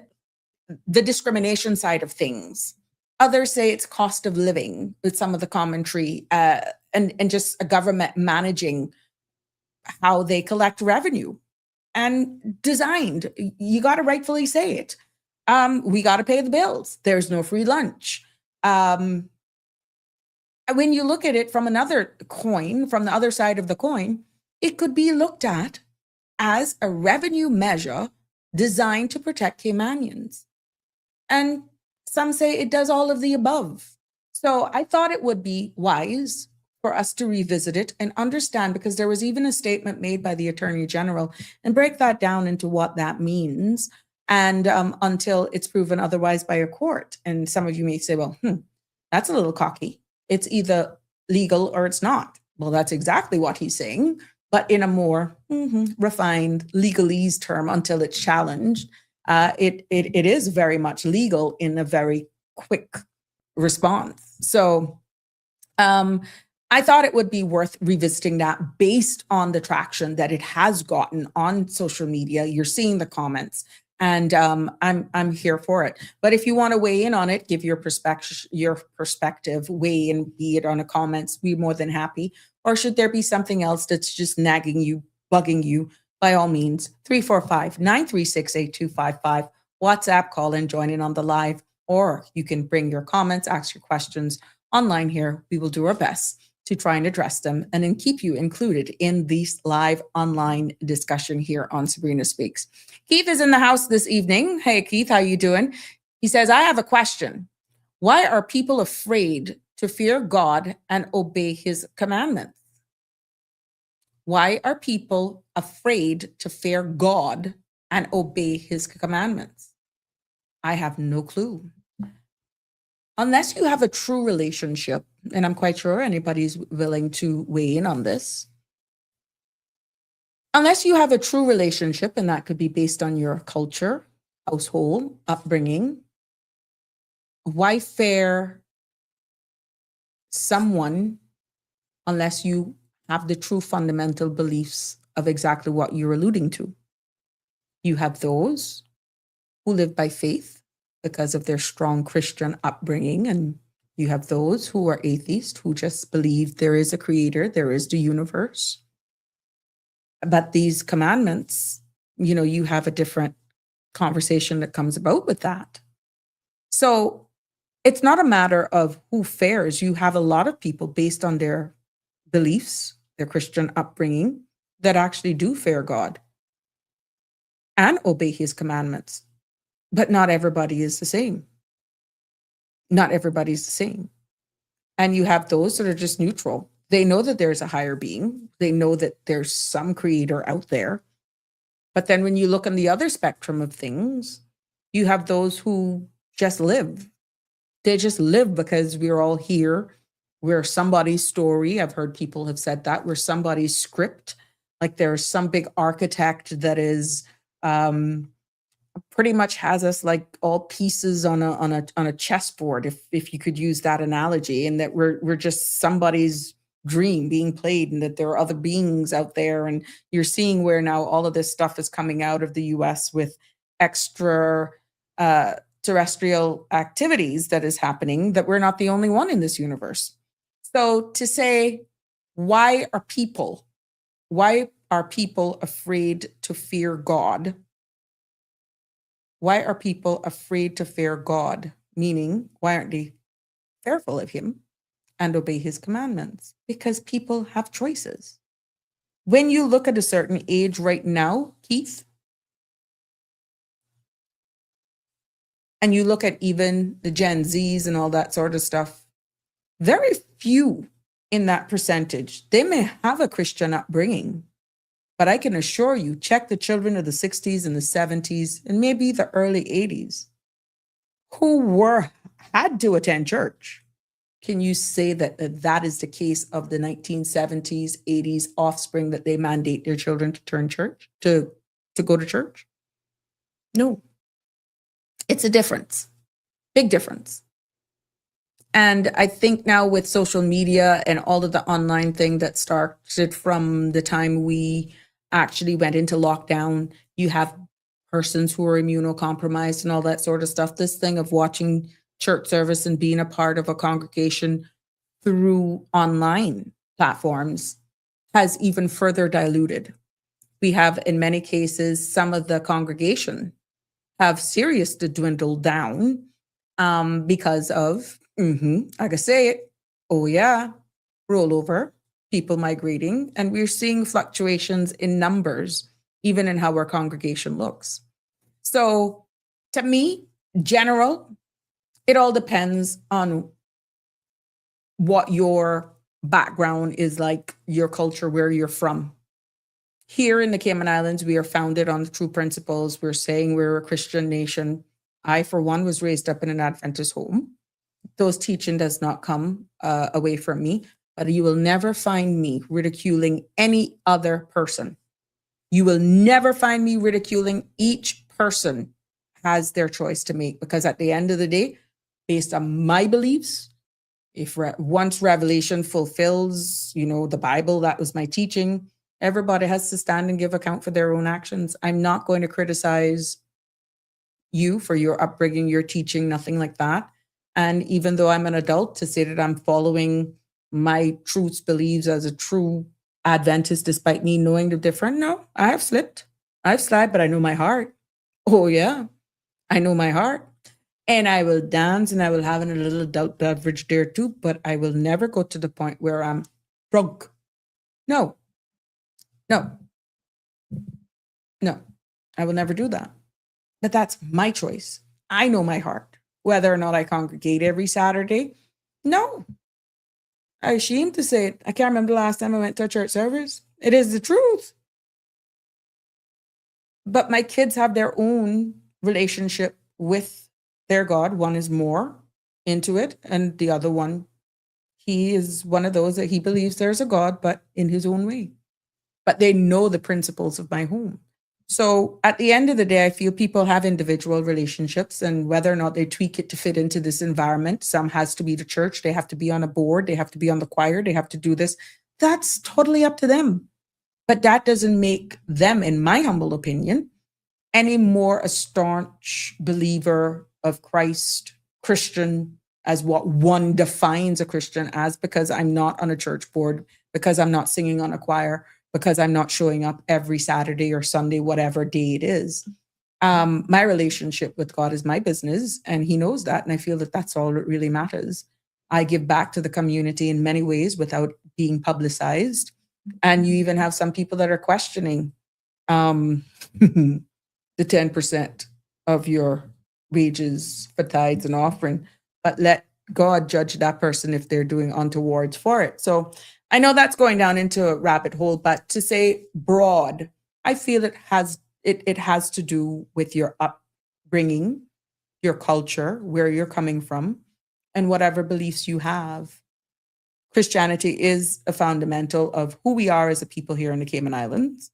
the discrimination side of things. Others say it's cost of living with some of the commentary, and just a government managing how they collect revenue and designed. You got to rightfully say it. We got to pay the bills. There's no free lunch. When you look at it from another coin, from the other side of the coin, it could be looked at as a revenue measure designed to protect Caymanians. And some say it does all of the above. So I thought it would be wise for us to revisit it and understand, because there was even a statement made by the Attorney General, and break that down into what that means, and until it's proven otherwise by a court. And some of you may say, well, that's a little cocky. It's either legal or it's not. Well, that's exactly what he's saying, but in a more refined legalese term until it's challenged. It is very much legal in a very quick response. So I thought it would be worth revisiting that based on the traction that it has gotten on social media. You're seeing the comments, and I'm here for it. But if you want to weigh in on it, give your perspective, weigh in, be it on the comments, we're more than happy. Or should there be something else that's just nagging you, bugging you? By all means, 345-936-8255, WhatsApp, call in, join in on the live, or you can bring your comments, ask your questions online here. We will do our best to try and address them and then keep you included in this live online discussion here on Sabrina Speaks. Keith is in the house this evening. Hey, Keith, how you doing? He says, I have a question. Why are people afraid to fear God and obey his commandments? Why are people afraid to fear God and obey his commandments? I have no clue. Unless you have a true relationship, and I'm quite sure anybody's willing to weigh in on this. Unless you have a true relationship, and that could be based on your culture, household, upbringing, why fear someone unless you have the true fundamental beliefs of exactly what you're alluding to? You have those who live by faith because of their strong Christian upbringing, and you have those who are atheists who just believe there is a creator, there is the universe. But these commandments, you have a different conversation that comes about with that. So it's not a matter of who fears. You have a lot of people based on their beliefs, their Christian upbringing, that actually do fear God and obey his commandments. But not everybody is the same. Not everybody's the same. And you have those that are just neutral. They know that there's a higher being. They know that there's some creator out there. But then when you look on the other spectrum of things, you have those who just live. They just live because we're all here. We're somebody's story. I've heard people have said that. We're somebody's script. Like there's some big architect that is pretty much has us like all pieces on a chessboard, if you could use that analogy, and that we're just somebody's dream being played, and that there are other beings out there. And you're seeing where now all of this stuff is coming out of the US with extra terrestrial activities that is happening, that we're not the only one in this universe. So to say, why are people afraid to fear God? Why are people afraid to fear God? Meaning, why aren't they fearful of him and obey his commandments? Because people have choices. When you look at a certain age right now, Keith, and you look at even the Gen Zs and all that sort of stuff, very few in that percentage. They may have a Christian upbringing, but I can assure you, check the children of the 60s and the 70s and maybe the early 80s who had to attend church. Can you say that that is the case of the 1970s, 80s offspring, that they mandate their children to go to church? No. It's a difference. Big difference. And I think now with social media and all of the online thing that started from the time we actually went into lockdown, you have persons who are immunocompromised and all that sort of stuff. This thing of watching church service and being a part of a congregation through online platforms has even further diluted. We have, in many cases, some of the congregation have seriously dwindled down because of, I can say it, oh yeah, rollover, people migrating, and we're seeing fluctuations in numbers, even in how our congregation looks. So to me, general, it all depends on what your background is like, your culture, where you're from. Here in the Cayman Islands, we are founded on true principles. We're saying we're a Christian nation. I, for one, was raised up in an Adventist home. Those teaching does not come away from me, but you will never find me ridiculing any other person. You will never find me ridiculing. Each person has their choice to make, because at the end of the day, based on my beliefs, if once revelation fulfills, the Bible, that was my teaching, everybody has to stand and give account for their own actions. I'm not going to criticize you for your upbringing, your teaching, nothing like that. And even though I'm an adult, to say that I'm following my truths, beliefs as a true Adventist, despite me knowing the different, no, I have slipped. I've slid, but I know my heart. Oh yeah, I know my heart. And I will dance and I will have a little adult beverage there too, but I will never go to the point where I'm drunk. No, no, no, I will never do that. But that's my choice. I know my heart. Whether or not I congregate every Saturday, no. I'm ashamed to say it. I can't remember the last time I went to a church service. It is the truth. But my kids have their own relationship with their God. One is more into it, and the other one, he is one of those that he believes there's a God, but in his own way. But they know the principles of my home. So at the end of the day, I feel people have individual relationships, and whether or not they tweak it to fit into this environment, some has to be the church, they have to be on a board, they have to be on the choir, they have to do this. That's totally up to them. But that doesn't make them, in my humble opinion, any more a staunch believer of Christ, Christian, as what one defines a Christian as, because I'm not on a church board, because I'm not singing on a choir, because I'm not showing up every Saturday or Sunday, whatever day it is. My relationship with God is my business, and he knows that. And I feel that that's all that really matters. I give back to the community in many ways without being publicized. And you even have some people that are questioning the 10% of your wages for tithes and offering, but let God judge that person if they're doing untowards for it. So I know that's going down into a rabbit hole, but to say broad, I feel it has to do with your upbringing, your culture, where you're coming from, and whatever beliefs you have. Christianity is a fundamental of who we are as a people here in the Cayman Islands.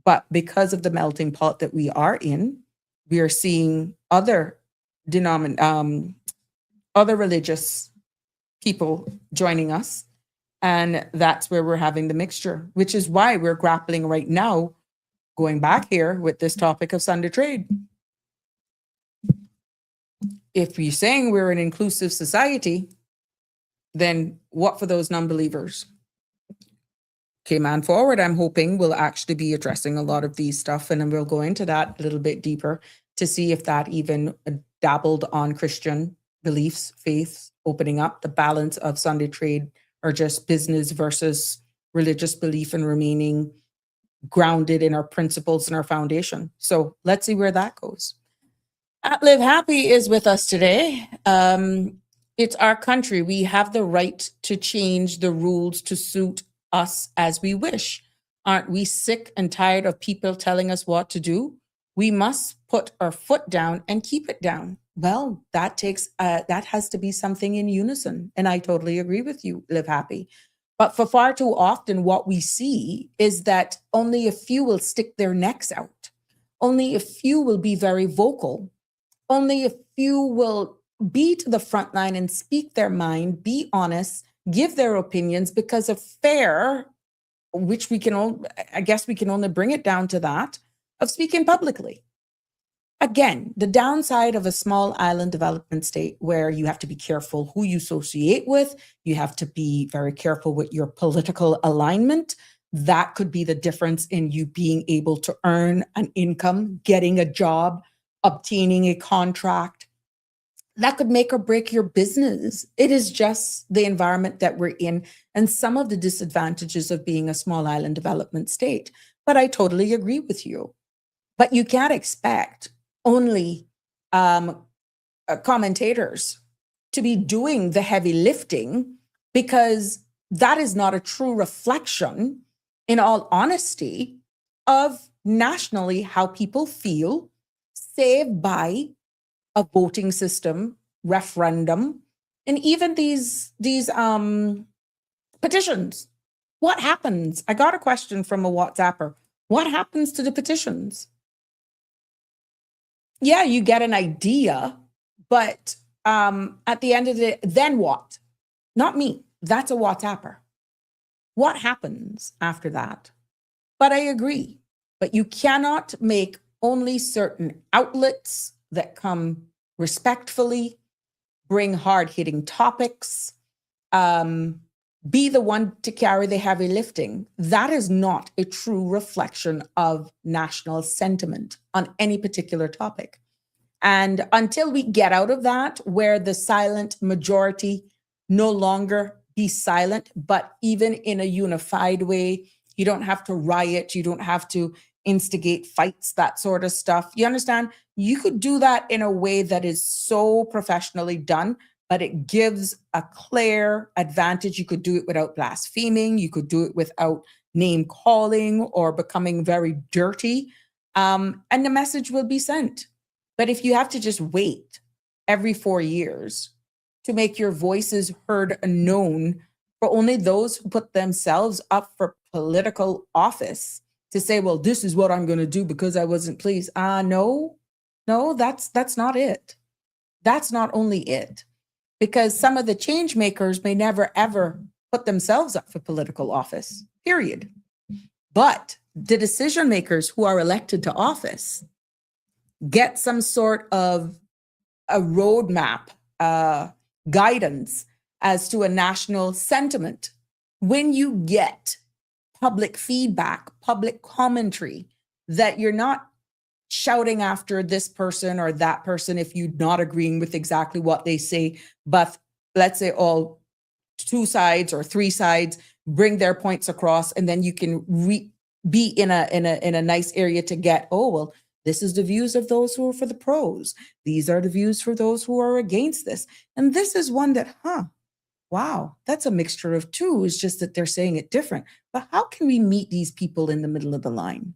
But because of the melting pot that we are in, we are seeing other religious people joining us. And that's where we're having the mixture, which is why we're grappling right now, going back here with this topic of Sunday trade. If you're saying we're an inclusive society, then what for those non-believers? Cayman Forward, I'm hoping, will actually be addressing a lot of these stuff, and then we'll go into that a little bit deeper to see if that even dabbled on Christian beliefs, faiths, opening up the balance of Sunday trade, or just business versus religious belief, and remaining grounded in our principles and our foundation. So let's see where that goes. Live Happy is with us today. It's our country. We have the right to change the rules to suit us as we wish. Aren't we sick and tired of people telling us what to do? We must put our foot down and keep it down. Well, that has to be something in unison. And I totally agree with you, Live Happy. But for far too often, what we see is that only a few will stick their necks out. Only a few will be very vocal. Only a few will be to the front line and speak their mind, be honest, give their opinions, because a fair, which we can all, I guess we can only bring it down to that, of speaking publicly. Again, the downside of a small island development state where you have to be careful who you associate with, you have to be very careful with your political alignment. That could be the difference in you being able to earn an income, getting a job, obtaining a contract. That could make or break your business. It is just the environment that we're in and some of the disadvantages of being a small island development state. But I totally agree with you. But you can't expect only commentators to be doing the heavy lifting, because that is not a true reflection, in all honesty, of nationally how people feel, save by a voting system, referendum, and even these petitions. What happens? I got a question from a WhatsApper. What happens to the petitions? Yeah, you get an idea, but at the end of the day, then what? Not me. That's a WhatsApper. What happens after that? But I agree. But you cannot make only certain outlets that come respectfully, bring hard-hitting topics, be the one to carry the heavy lifting. That is not a true reflection of national sentiment on any particular topic. And until we get out of that, where the silent majority no longer be silent, but even in a unified way, you don't have to riot, you don't have to instigate fights, that sort of stuff. You understand? You could do that in a way that is so professionally done, but it gives a clear advantage. You could do it without blaspheming. You could do it without name calling or becoming very dirty. And the message will be sent. But if you have to just wait every 4 years to make your voices heard and known for only those who put themselves up for political office to say, well, this is what I'm going to do because I wasn't pleased. No, that's not it. That's not only it. Because some of the change makers may never, ever put themselves up for political office, period. But the decision makers who are elected to office get some sort of a roadmap, guidance as to a national sentiment. When you get public feedback, public commentary, that you're not shouting after this person or that person if you're not agreeing with exactly what they say, but let's say all 2 sides or 3 sides bring their points across, and then you can be in a nice area to get, oh, well, this is the views of those who are for the pros. These are the views for those who are against this. And this is one that, wow, that's a mixture of 2. It's just that they're saying it different. But how can we meet these people in the middle of the line?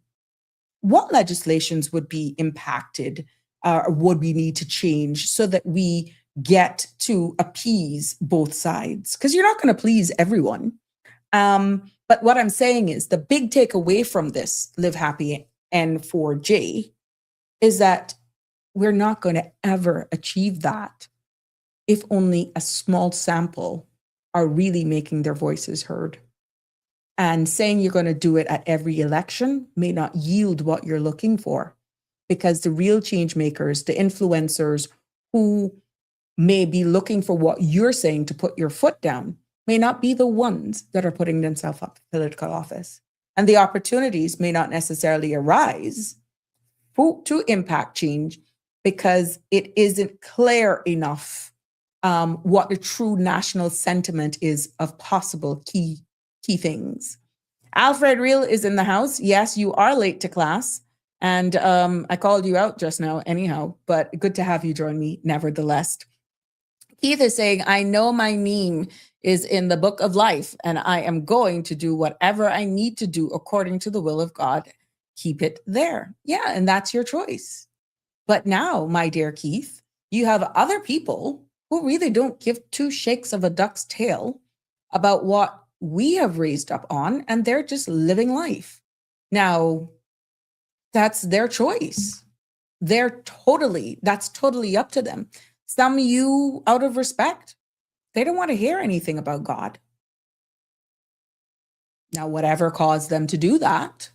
What legislations would be impacted or would we need to change so that we get to appease both sides? Because you're not going to please everyone. But what I'm saying is the big takeaway from this Live Happy N4J is that we're not going to ever achieve that if only a small sample are really making their voices heard. And saying you're going to do it at every election may not yield what you're looking for, because the real change makers, the influencers who may be looking for what you're saying to put your foot down, may not be the ones that are putting themselves up for political office. And the opportunities may not necessarily arise to impact change because it isn't clear enough what the true national sentiment is of possible key things. Alfred Real is in the house. Yes, you are late to class. And I called you out just now anyhow, but good to have you join me nevertheless. Keith is saying, I know my name is in the book of life, and I am going to do whatever I need to do according to the will of God. Keep it there. Yeah, and that's your choice. But now, my dear Keith, you have other people who really don't give 2 shakes of a duck's tail about what we have raised up on, and they're just living life. Now, that's their choice. That's totally up to them. Some you, out of respect, they don't want to hear anything about God. Now, whatever caused them to do that,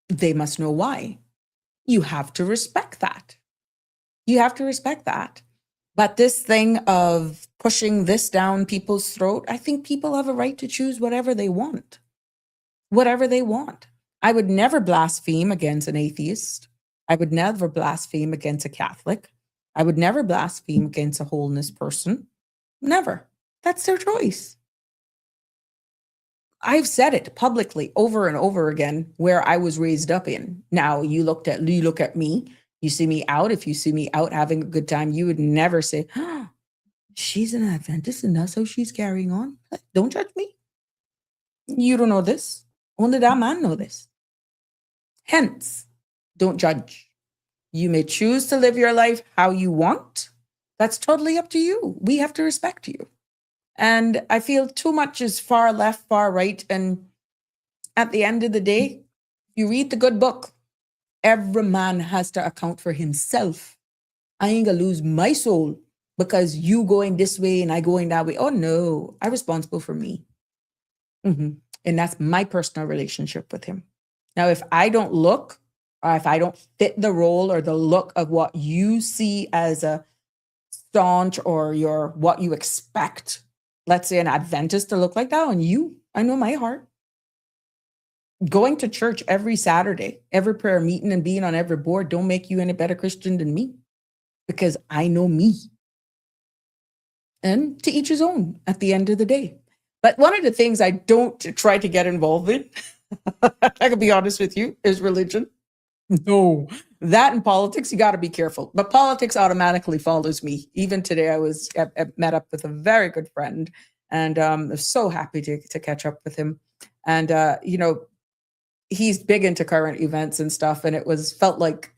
they must know why. You have to respect that. You have to respect that. But this thing of pushing this down people's throat, I think people have a right to choose whatever they want. Whatever they want. I would never blaspheme against an atheist. I would never blaspheme against a Catholic. I would never blaspheme against a holiness person. Never. That's their choice. I've said it publicly over and over again where I was raised up in. Now you look at me, you see me out. If you see me out having a good time, you would never say, oh, she's an Adventist and that's how she's carrying on. Don't judge me. You don't know this. Only that man know this. Hence, don't judge. You may choose to live your life how you want. That's totally up to you. We have to respect you. And I feel too much is far left, far right. And at the end of the day, you read the good book. Every man has to account for himself. I ain't gonna lose my soul because you going this way and I going that way. Oh no, I'm responsible for me. And that's my personal relationship with him. Now, if I don't look, or if I don't fit the role or the look of what you see as a staunch or what you expect, let's say an Adventist to look like that on you, I know my heart. Going to church every Saturday, every prayer meeting and being on every board don't make you any better Christian than me because I know me. And to each his own at the end of the day. But one of the things I don't try to get involved in, I can be honest with you, is religion. No, that and politics, you got to be careful. But politics automatically follows me. Even today, I met up with a very good friend and I'm so happy to catch up with him. And, he's big into current events and stuff. And it felt like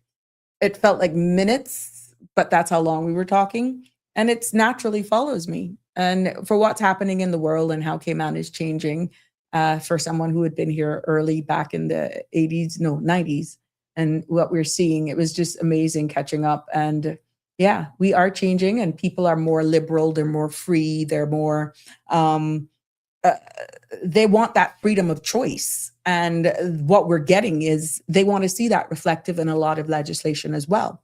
minutes, but that's how long we were talking. And it's naturally follows me. And for what's happening in the world and how Cayman is changing for someone who had been here early back in the 90s. And what we're seeing, it was just amazing catching up. And yeah, we are changing and people are more liberal. They're more free. They're more, they want that freedom of choice. And what we're getting is they want to see that reflective in a lot of legislation as well.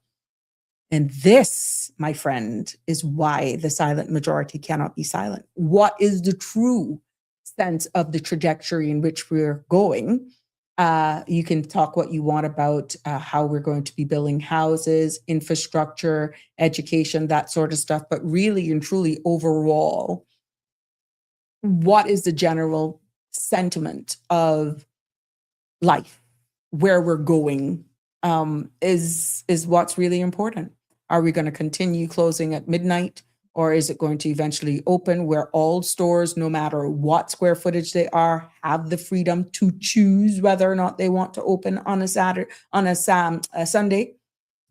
And this, my friend, is why the silent majority cannot be silent. What is the true sense of the trajectory in which we're going? You can talk what you want about how we're going to be building houses, infrastructure, education, that sort of stuff. But really and truly overall, what is the general sentiment of life, where we're going, is what's really important. Are we going to continue closing at midnight? Or is it going to eventually open where all stores, no matter what square footage they are, have the freedom to choose whether or not they want to open on a Saturday, on a Sunday?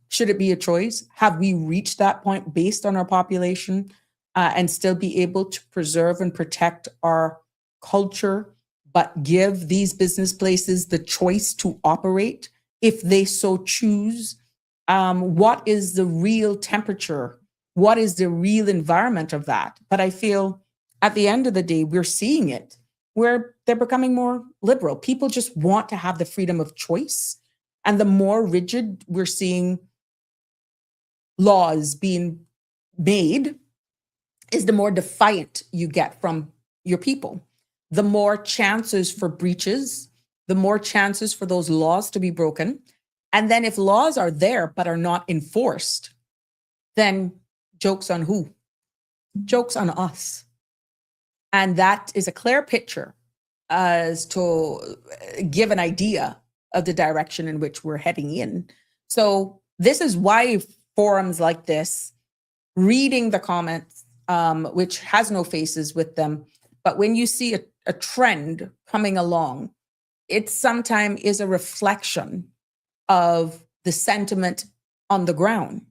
Should it be a choice? Have we reached that point based on our population and still be able to preserve and protect our culture, but give these business places the choice to operate if they so choose? What is the real temperature? What is the real environment of that? But I feel at the end of the day, we're seeing it where they're becoming more liberal. People just want to have the freedom of choice. And the more rigid we're seeing laws being made is the more defiant you get from your people. The more chances for breaches, the more chances for those laws to be broken. And then if laws are there but are not enforced, then joke's on who? Joke's on us. And that is a clear picture as to give an idea of the direction in which we're heading in. So this is why forums like this, reading the comments, which has no faces with them, but when you see a trend coming along, it sometimes is a reflection of the sentiment on the ground.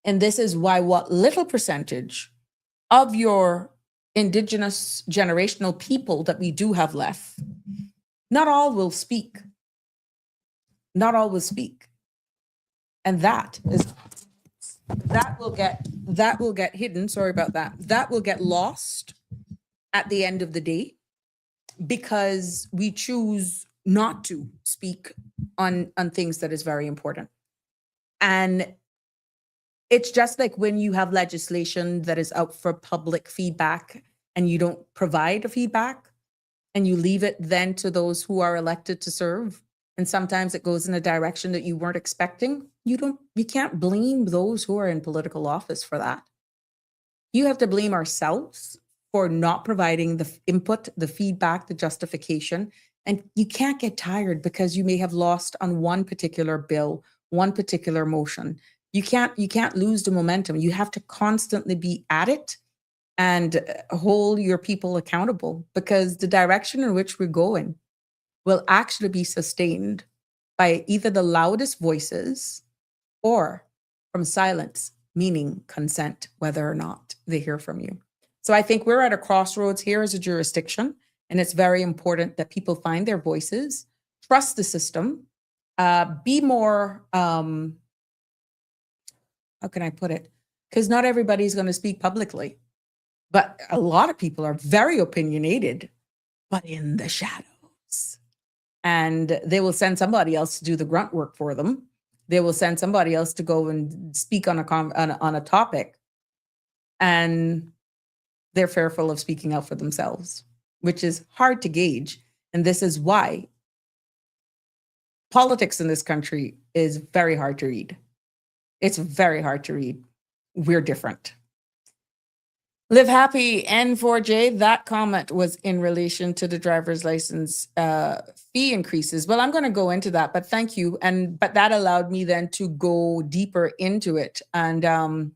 And this is why what little percentage of your indigenous generational people that we do have left, not all will speak. Not all will speak. And that is that will get hidden. Sorry about that. That will get lost at the end of the day because we choose not to speak on things that is very important. And it's just like when you have legislation that is out for public feedback and you don't provide a feedback and you leave it then to those who are elected to serve. And sometimes it goes in a direction that you weren't expecting. You can't blame those who are in political office for that. You have to blame ourselves for not providing the input, the feedback, the justification. And you can't get tired because you may have lost on one particular bill, one particular motion. You can't lose the momentum. You have to constantly be at it and hold your people accountable, because the direction in which we're going will actually be sustained by either the loudest voices or from silence, meaning consent, whether or not they hear from you. So I think we're at a crossroads here as a jurisdiction, and it's very important that people find their voices, trust the system, be more, how can I put it? Because not everybody's going to speak publicly, but a lot of people are very opinionated, but in the shadows. And they will send somebody else to do the grunt work for them. They will send somebody else to go and speak on a topic, and they're fearful of speaking out for themselves, which is hard to gauge. And this is why politics in this country is very hard to read. It's very hard to read. We're different. Live Happy N4J, that comment was in relation to the driver's license fee increases. Well, I'm going to go into that, but thank you. But that allowed me then to go deeper into it. And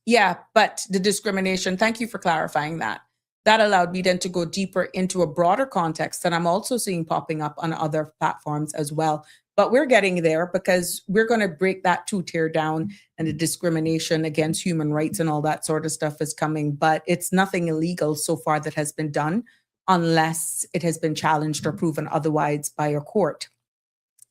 yeah, but the discrimination, thank you for clarifying that. That allowed me then to go deeper into a broader context that I'm also seeing popping up on other platforms as well. But we're getting there because we're going to break that two-tier down, and the discrimination against human rights and all that sort of stuff is coming. But it's nothing illegal so far that has been done unless it has been challenged or proven otherwise by a court.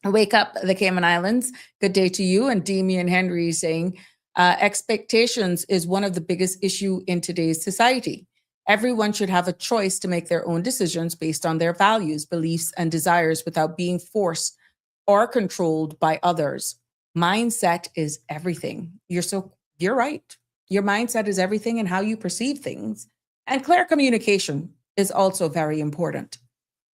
Wake up, the Cayman Islands. Good day to you. And Damian Henry saying, expectations is one of the biggest issue in today's society. Everyone should have a choice to make their own decisions based on their values, beliefs, and desires without being forced or controlled by others. Mindset is everything. You're right. Your mindset is everything and how you perceive things. And clear communication is also very important.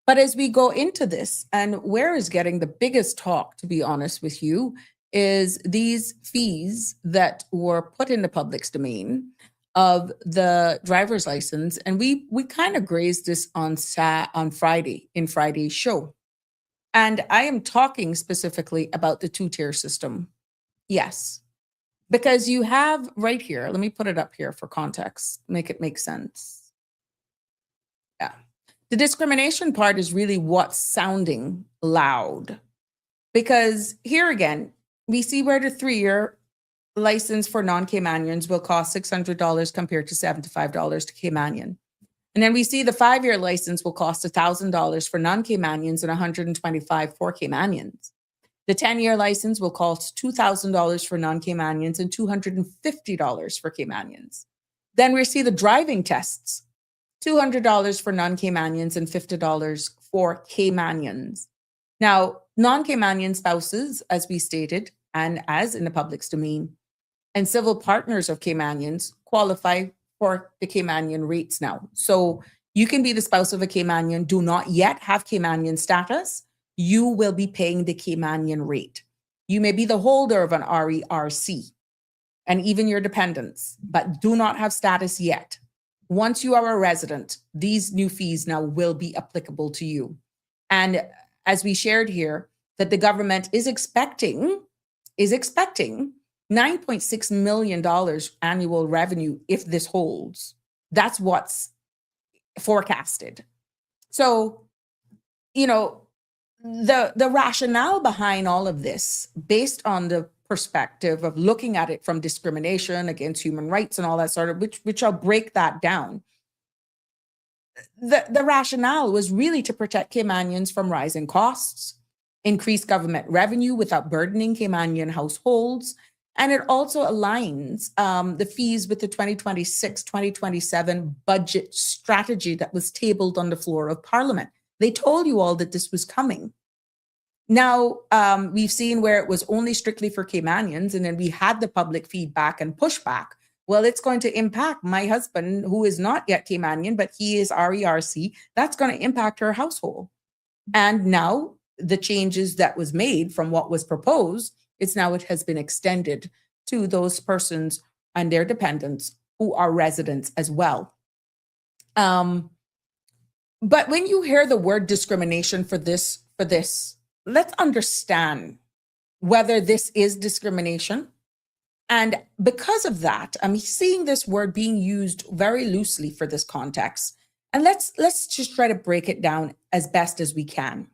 But as we go into this, and where is getting the biggest talk, to be honest with you, is these fees that were put in the public's domain of the driver's license. And we kind of grazed this on Friday, in Friday's show. And I am talking specifically about the two-tier system. Yes, because you have right here, let me put it up here for context, make it make sense. Yeah. The discrimination part is really what's sounding loud. Because here again, we see where the 3-year license for non-Caymanians will cost $600 compared to $75 to Caymanian. And then we see the 5-year license will cost $1,000 for non-Caymanians and $125 for Caymanians. The 10-year license will cost $2,000 for non-Caymanians and $250 for Caymanians. Then we see the driving tests, $200 for non-Caymanians and $50 for Caymanians. Now, non-Caymanian spouses, as we stated, and as in the public's domain, and civil partners of Caymanians qualify for the Caymanian rates now. So you can be the spouse of a Caymanian, do not yet have Caymanian status. You will be paying the Caymanian rate. You may be the holder of an RERC and even your dependents, but do not have status yet. Once you are a resident, these new fees now will be applicable to you. And as we shared here, that the government is expecting $9.6 million annual revenue if this holds. That's what's forecasted. So, the rationale behind all of this, based on the perspective of looking at it from discrimination against human rights and all that sort of, which I'll break that down. The rationale was really to protect Caymanians from rising costs, increase government revenue without burdening Caymanian households, And it also aligns the fees with the 2026-2027 budget strategy that was tabled on the floor of Parliament. They told you all that this was coming. Now, we've seen where it was only strictly for Caymanians, and then we had the public feedback and pushback. Well, it's going to impact my husband, who is not yet Caymanian, but he is RERC. That's going to impact her household. And now the changes that was made from what was proposed, it has been extended to those persons and their dependents who are residents as well. But when you hear the word discrimination for this, let's understand whether this is discrimination. And because of that, I'm seeing this word being used very loosely for this context. And let's just try to break it down as best as we can.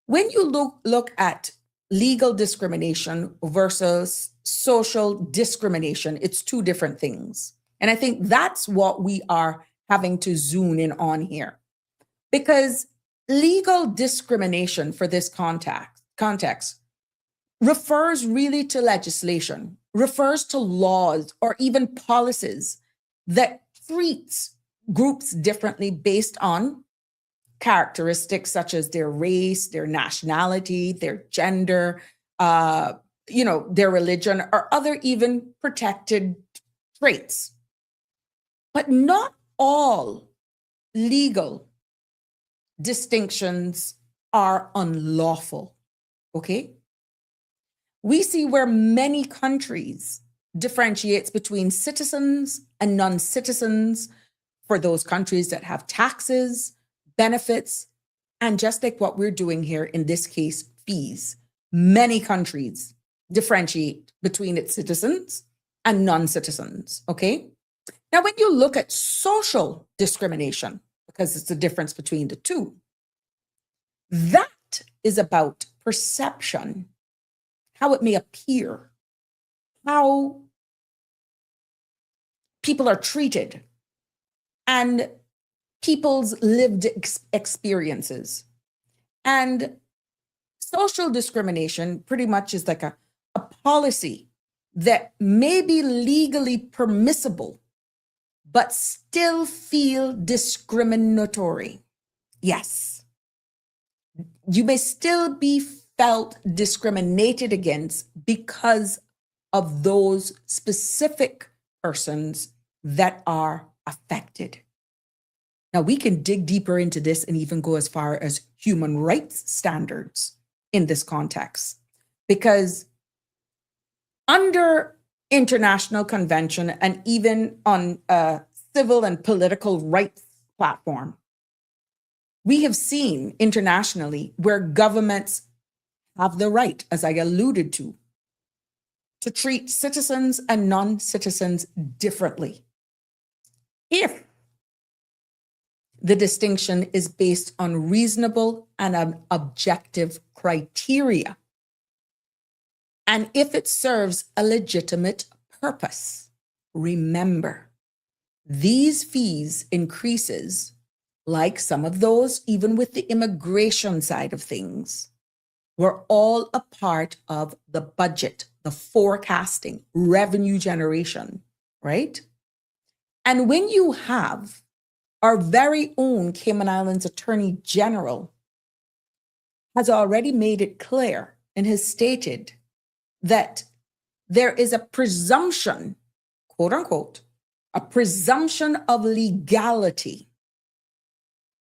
When you look at legal discrimination versus social discrimination, it's two different things. And I think that's what we are having to zoom in on here. Because legal discrimination for this context refers really to legislation, refers to laws or even policies that treats groups differently based on characteristics such as their race, their nationality, their gender, their religion, or other even protected traits. But not all legal distinctions are unlawful, okay? We see where many countries differentiates between citizens and non-citizens for those countries that have taxes, benefits, and just like what we're doing here, in this case, fees. Many countries differentiate between its citizens and non-citizens, okay? Now, when you look at social discrimination, because it's the difference between the two, that is about perception, how it may appear, how people are treated, and people's lived experiences. And social discrimination pretty much is like a policy that may be legally permissible, but still feel discriminatory. Yes. You may still be felt discriminated against because of those specific persons that are affected. Now, we can dig deeper into this and even go as far as human rights standards in this context, because under international convention and even on a civil and political rights platform, we have seen internationally where governments have the right, as I alluded to treat citizens and non-citizens differently if the distinction is based on reasonable and an objective criteria, and if it serves a legitimate purpose. Remember, these fees increases, like some of those even with the immigration side of things, were all a part of the budget, the forecasting, revenue generation, right? And when you have our very own Cayman Islands Attorney General has already made it clear and has stated that there is a presumption, quote unquote, a presumption of legality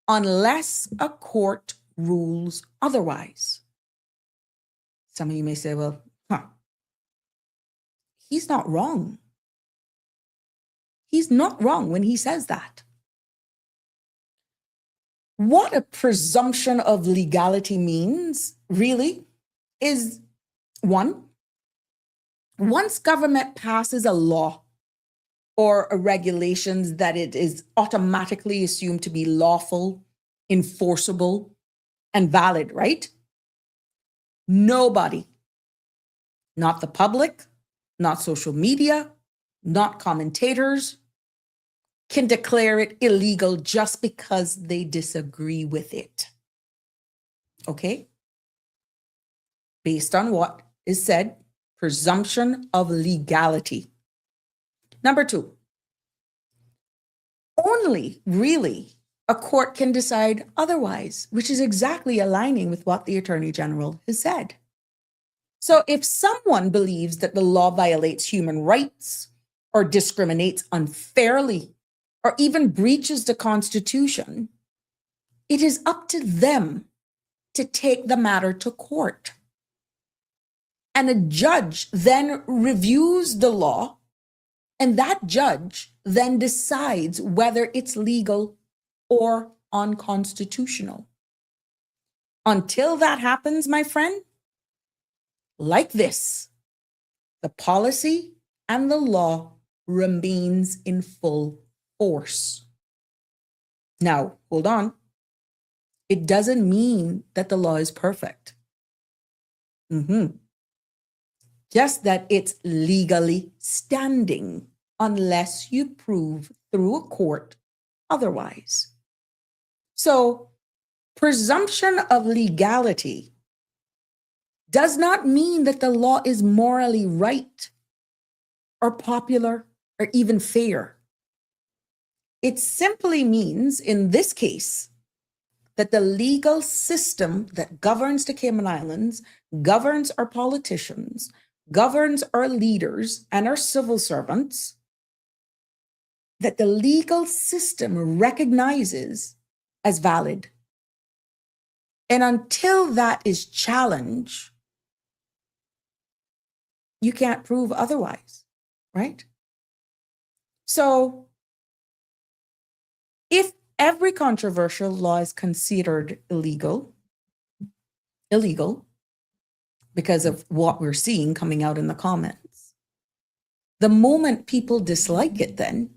unless a court rules otherwise. Some of you may say, well, he's not wrong. He's not wrong when he says that. What a presumption of legality means, really, is one, once government passes a law or a regulations that it is automatically assumed to be lawful, enforceable, and valid, right? Nobody, not the public, not social media, not commentators, can declare it illegal just because they disagree with it. Okay? Based on what is said presumption of legality. Number 2, only really a court can decide otherwise, which is exactly aligning with what the Attorney General has said. So if someone believes that the law violates human rights or discriminates unfairly or even breaches the Constitution, it is up to them to take the matter to court. And a judge then reviews the law, and that judge then decides whether it's legal or unconstitutional. Until that happens, my friend, like this, the policy and the law remains in full force. Now, hold on. It doesn't mean that the law is perfect. Just that it's legally standing unless you prove through a court otherwise. So, presumption of legality does not mean that the law is morally right or popular or even fair. It simply means, in this case, that the legal system that governs the Cayman Islands, governs our politicians, governs our leaders and our civil servants, that the legal system recognizes as valid. And until that is challenged, you can't prove otherwise, right? So if every controversial law is considered illegal because of what we're seeing coming out in the comments, the moment people dislike it, then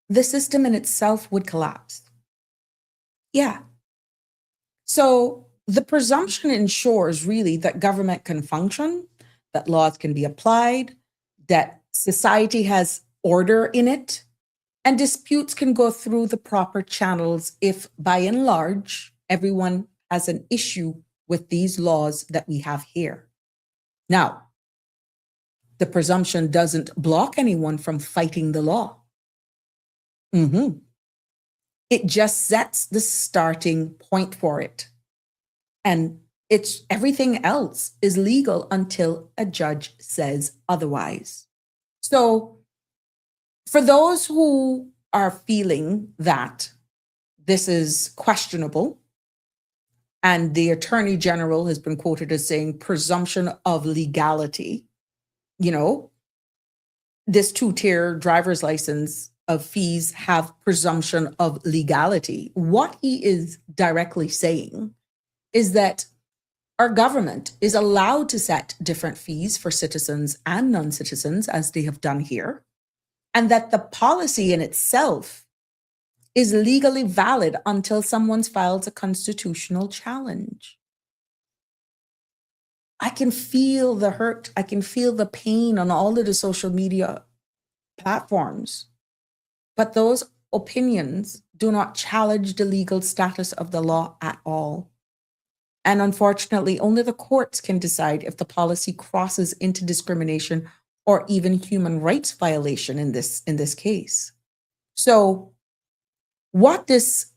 the system in itself would collapse. Yeah. So the presumption ensures really that government can function, that laws can be applied, that society has order in it, and disputes can go through the proper channels if, by and large, everyone has an issue with these laws that we have here. Now, the presumption doesn't block anyone from fighting the law. It just sets the starting point for it. And it's everything else is legal until a judge says otherwise. So for those who are feeling that this is questionable, and the Attorney General has been quoted as saying presumption of legality, this 2-tier driver's license of fees have presumption of legality. What he is directly saying is that our government is allowed to set different fees for citizens and non-citizens, as they have done here, and that the policy in itself is legally valid until someone's filed a constitutional challenge. I can feel the hurt. I can feel the pain on all of the social media platforms. But those opinions do not challenge the legal status of the law at all. And unfortunately, only the courts can decide if the policy crosses into discrimination or even human rights violation in this case. So what this,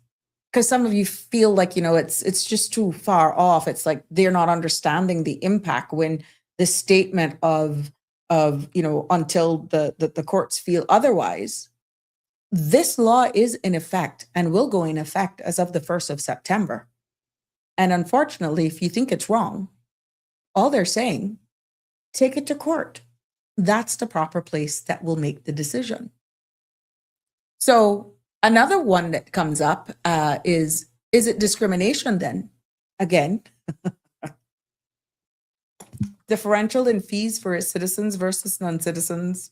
because some of you feel like, it's just too far off. It's like they're not understanding the impact when the statement of until the courts feel otherwise. This law is in effect and will go in effect as of the 1st of September. And unfortunately, if you think it's wrong, all they're saying, take it to court. That's the proper place that will make the decision. So another one that comes up is it discrimination then? Again, differential in fees for citizens versus non-citizens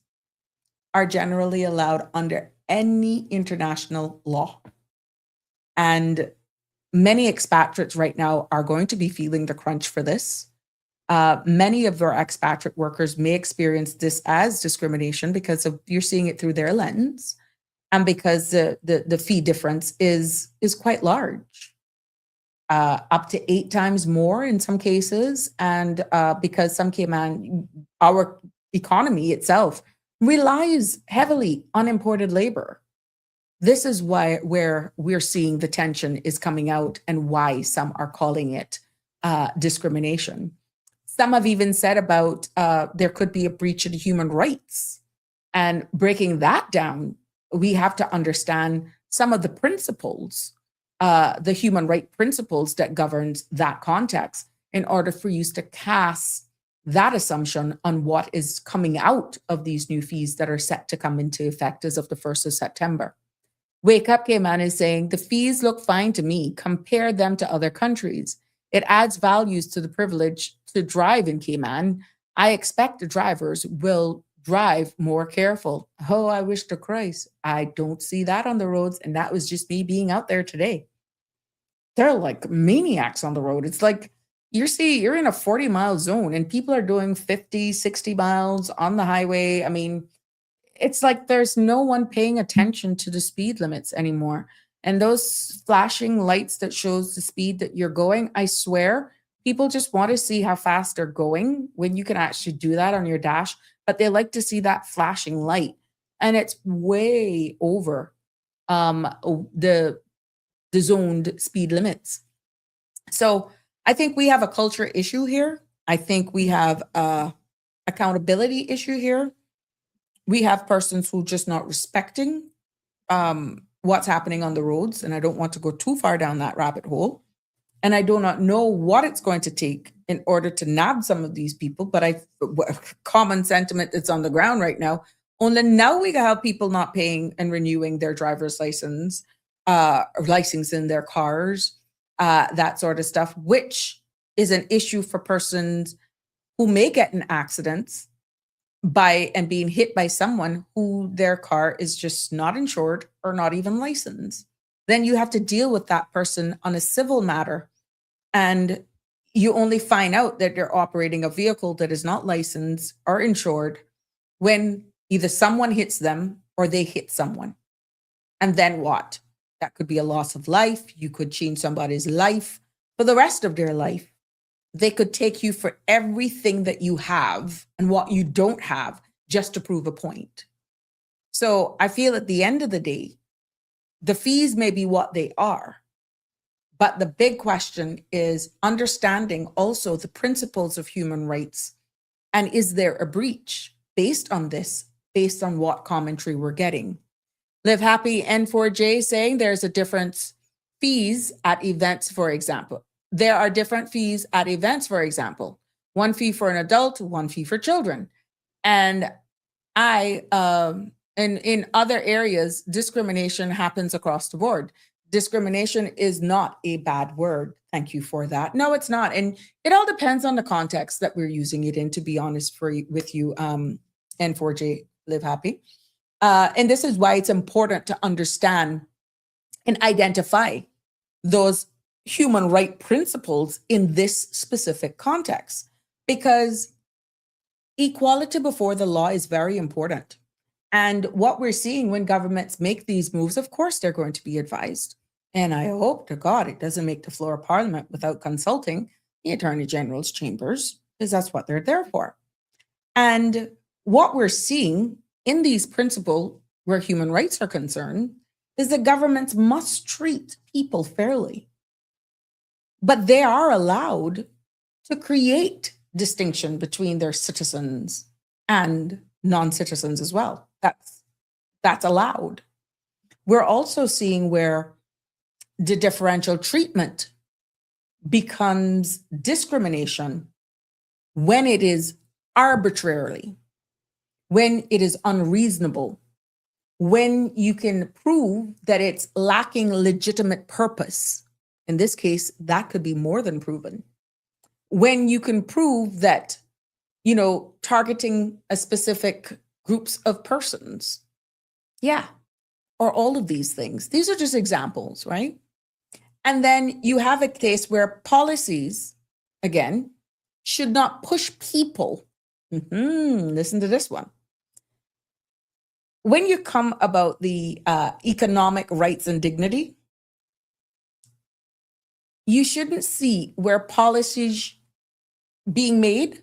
are generally allowed under any international law. And many expatriates right now are going to be feeling the crunch for this. Many of our expatriate workers may experience this as discrimination because you're seeing it through their lens, and because the fee difference is quite large. up to 8 times more in some cases. And because some Cayman, our economy itself relies heavily on imported labor. This is why where we're seeing the tension is coming out and why some are calling it discrimination. Some have even said about there could be a breach of human rights. And breaking that down, we have to understand some of the principles, the human right principles that governs that context in order for you to cast that assumption on what is coming out of these new fees that are set to come into effect as of the 1st of September. Wake Up Cayman is saying the fees look fine to me. Compare them to other countries. It adds values to the privilege to drive in Cayman. I expect the drivers will drive more careful. Oh, I wish to Christ. I don't see that on the roads. And that was just me being out there today. They're like maniacs on the road. It's like you're in a 40-mile zone and people are doing 50, 60 miles on the highway. I mean, it's like there's no one paying attention to the speed limits anymore. And those flashing lights that shows the speed that you're going, I swear, people just want to see how fast they're going when you can actually do that on your dash, but they like to see that flashing light. And it's way over the zoned speed limits. So I think we have a culture issue here. I think we have a accountability issue here. We have persons who just not respecting what's happening on the roads. And I don't want to go too far down that rabbit hole. And I do not know what it's going to take in order to nab some of these people. But common sentiment that's on the ground right now, only now we have people not paying and renewing their driver's license, licensing their cars, that sort of stuff, which is an issue for persons who may get in accidents and being hit by someone who their car is just not insured or not even licensed. Then you have to deal with that person on a civil matter. And you only find out that you're operating a vehicle that is not licensed or insured when either someone hits them or they hit someone. And then what? That could be a loss of life. You could change somebody's life for the rest of their life. They could take you for everything that you have and what you don't have just to prove a point. So I feel at the end of the day, the fees may be what they are, but the big question is understanding also the principles of human rights. And is there a breach based on this, based on what commentary we're getting? Live Happy N4J saying there's a difference fees at events, for example. There are different fees at events, for example. One fee for an adult, one fee for children. And in other areas, discrimination happens across the board. Discrimination is not a bad word. Thank you for that. No, it's not. And it all depends on the context that we're using it in, to be honest with you, N4J Live Happy. And this is why it's important to understand and identify those human right principles in this specific context, because equality before the law is very important. And what we're seeing when governments make these moves, of course, they're going to be advised. And I hope to God it doesn't make the floor of Parliament without consulting the Attorney General's chambers, because that's what they're there for. And what we're seeing in these principles where human rights are concerned is that governments must treat people fairly. But they are allowed to create distinction between their citizens and non-citizens as well. That's allowed. We're also seeing where the differential treatment becomes discrimination when it is arbitrarily, when it is unreasonable, when you can prove that it's lacking legitimate purpose. In this case, that could be more than proven. When you can prove that, targeting a specific groups of persons. Yeah. Or all of these things. These are just examples, right? And then you have a case where policies, again, should not push people. Listen to this one. When you come about the economic rights and dignity, You shouldn't see where policies being made,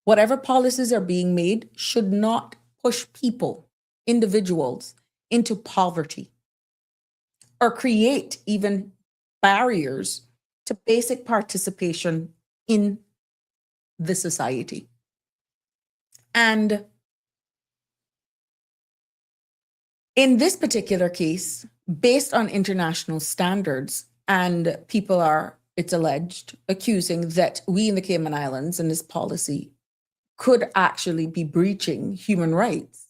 whatever policies are being made, should not push people, individuals, into poverty or create even barriers to basic participation in the society. And in this particular case, based on international standards, and people are, it's alleged, accusing that we in the Cayman Islands and this policy could actually be breaching human rights.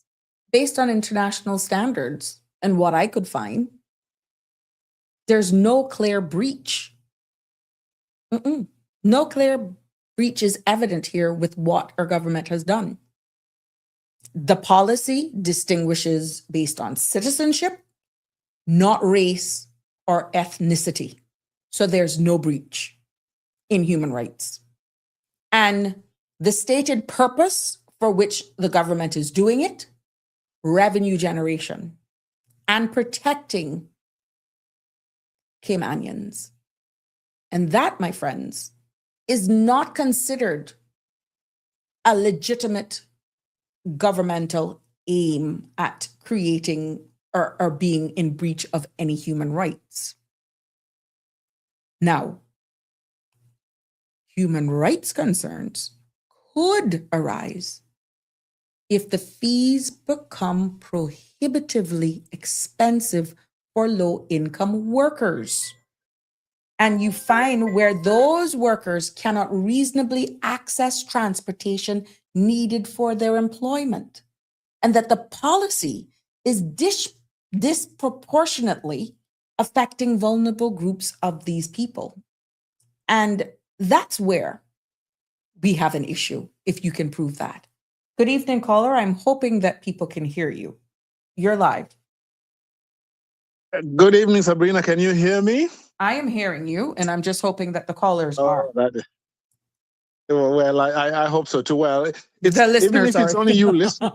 Based on international standards and what I could find, there's no clear breach. No clear breach is evident here with what our government has done. The policy distinguishes based on citizenship, not race or ethnicity. So there's no breach in human rights. And the stated purpose for which the government is doing it, revenue generation and protecting Caymanians. And that, my friends, is not considered a legitimate governmental aim at creating or being in breach of any human rights. Now, human rights concerns could arise if the fees become prohibitively expensive for low-income workers. And you find where those workers cannot reasonably access transportation needed for their employment, and that the policy is disproportionately affecting vulnerable groups of these people. And that's where we have an issue, if you can prove that. Good evening, caller. I'm hoping that people can hear you. You're live. Good evening, Sabrina. Can you hear me? I am hearing you, and I'm just hoping that the callers are. Well, I hope so too. Well, The listeners even if it's are. only you listening,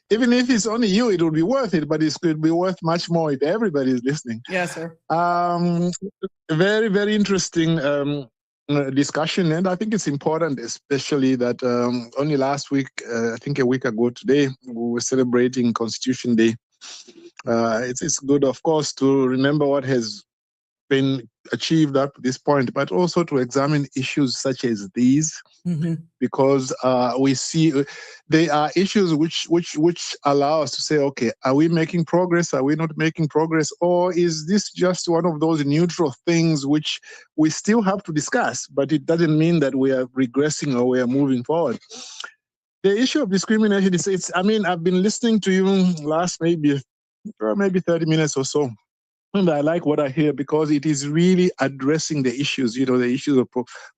even if it's only you, it would be worth it. But it could be worth much more if everybody is listening. Yes, sir. Very, very interesting discussion, and I think it's important, especially that only last week, I think a week ago today, we were celebrating Constitution Day. It's good, of course, to remember what has been achieved up to this point, but also to examine issues such as these, because we see they are issues which allow us to say, okay, are we making progress? Are we not making progress? Or is this just one of those neutral things which we still have to discuss, but it doesn't mean that we are regressing or we are moving forward? The issue of discrimination is, I mean, I've been listening to you last maybe 30 minutes or so. And I like what I hear because it is really addressing the issues, the issues of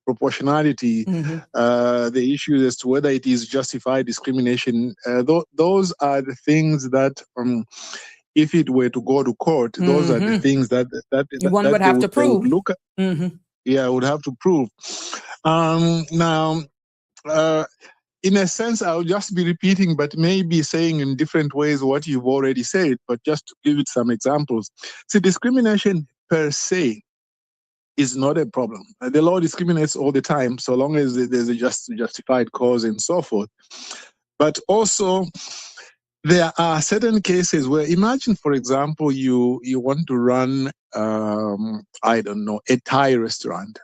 proportionality, the issues as to whether it is justified discrimination. Those are the things that, if it were to go to court, those are the things that one would have to prove. Would look at. Yeah, would have to prove. Now, in a sense, I'll just be repeating, but maybe saying in different ways what you've already said, but just to give it some examples. See, discrimination per se is not a problem. The law discriminates all the time, so long as there's a justified cause and so forth. But also, there are certain cases where, imagine, for example, you want to run, I don't know, a Thai restaurant,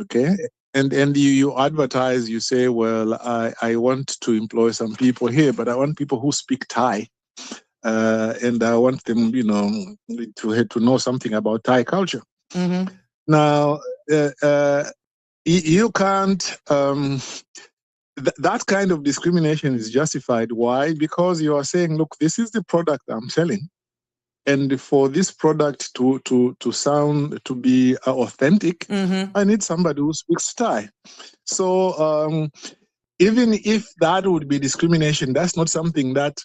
okay? And you advertise, you say, well, I want to employ some people here, but I want people who speak Thai. And I want them, to know something about Thai culture. Now, you can't, that kind of discrimination is justified. Why? Because you are saying, look, this is the product I'm selling. And for this product to be authentic, I need somebody who speaks Thai. So even if that would be discrimination, that's not something that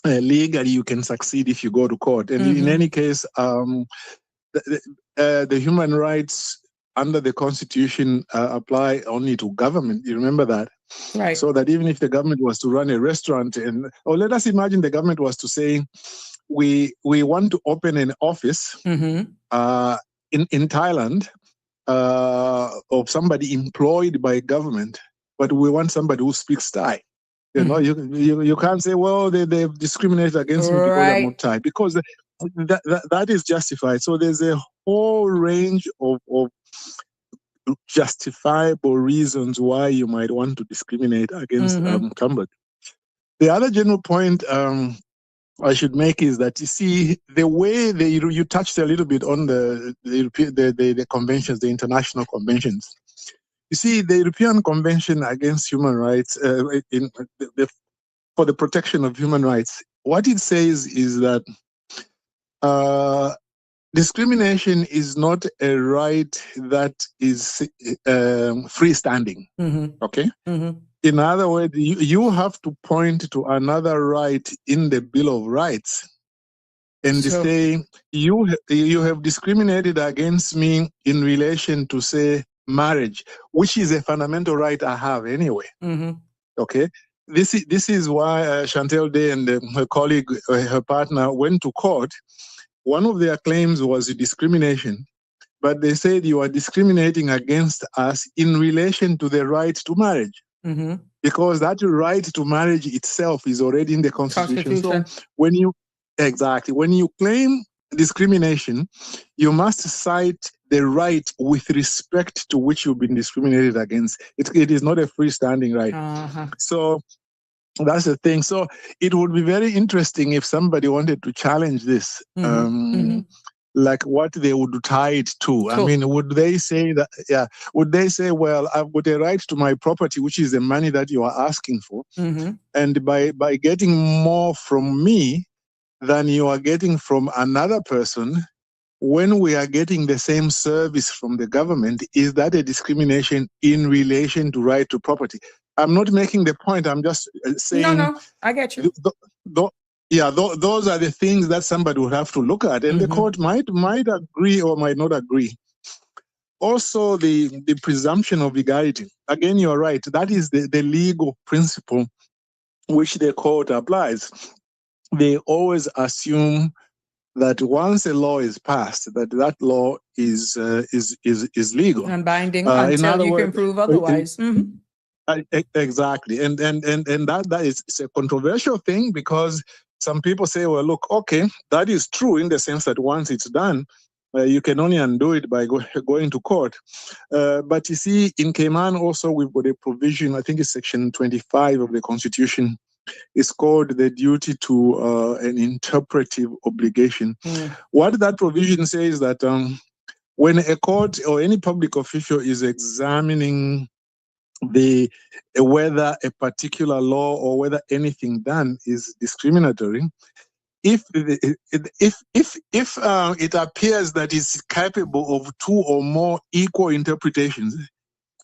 legally you can succeed if you go to court. And in any case, the human rights under the Constitution apply only to government. You remember that? Right. So that even if the government was to run a restaurant, or let us imagine the government was to say, we want to open an office Mm-hmm. In Thailand of somebody employed by government, but we want somebody who speaks Thai. You know, you can't say, well, they've discriminated against me because I'm not Thai, because that is justified. So there's a whole range of justifiable reasons why you might want to discriminate against somebody. The other general point I should make is that, you see, the way you touched a little bit on the conventions, the international conventions. You see, the European Convention against Human Rights, for the protection of human rights, what it says is that discrimination is not a right that is freestanding. Okay? In other words, you have to point to another right in the Bill of Rights and say, you have discriminated against me in relation to, say, marriage, which is a fundamental right I have anyway. Okay? This is why Chantel Day and her colleague, her partner, went to court. One of their claims was discrimination, but they said you are discriminating against us in relation to the right to marriage. Because that right to marriage itself is already in the Constitution. So when you claim discrimination, you must cite the right with respect to which you've been discriminated against. It is not a freestanding right. So that's the thing. So it would be very interesting if somebody wanted to challenge this. Like what they would tie it to. I mean, would they say that, would they say, well, I've got a right to my property, which is the money that you are asking for. And by getting more from me than you are getting from another person, when we are getting the same service from the government, is that a discrimination in relation to right to property? I'm not making the point. I'm just saying. No, I get you. Those are the things that somebody would have to look at, and the court might agree or might not agree. Also, the presumption of legality. Again, you're right. That is the legal principle which the court applies. They always assume that once a law is passed, that law is legal and binding until you can prove otherwise. Exactly, and that is a controversial thing, because some people say, well, look, okay, that is true in the sense that once it's done, you can only undo it by going to court. But you see, in Cayman also, we've got a provision, I think it's section 25 of the Constitution. It's called the duty to an interpretive obligation. What that provision says is that when a court or any public official is examining whether a particular law or whether anything done is discriminatory, if it appears that it's capable of two or more equal interpretations,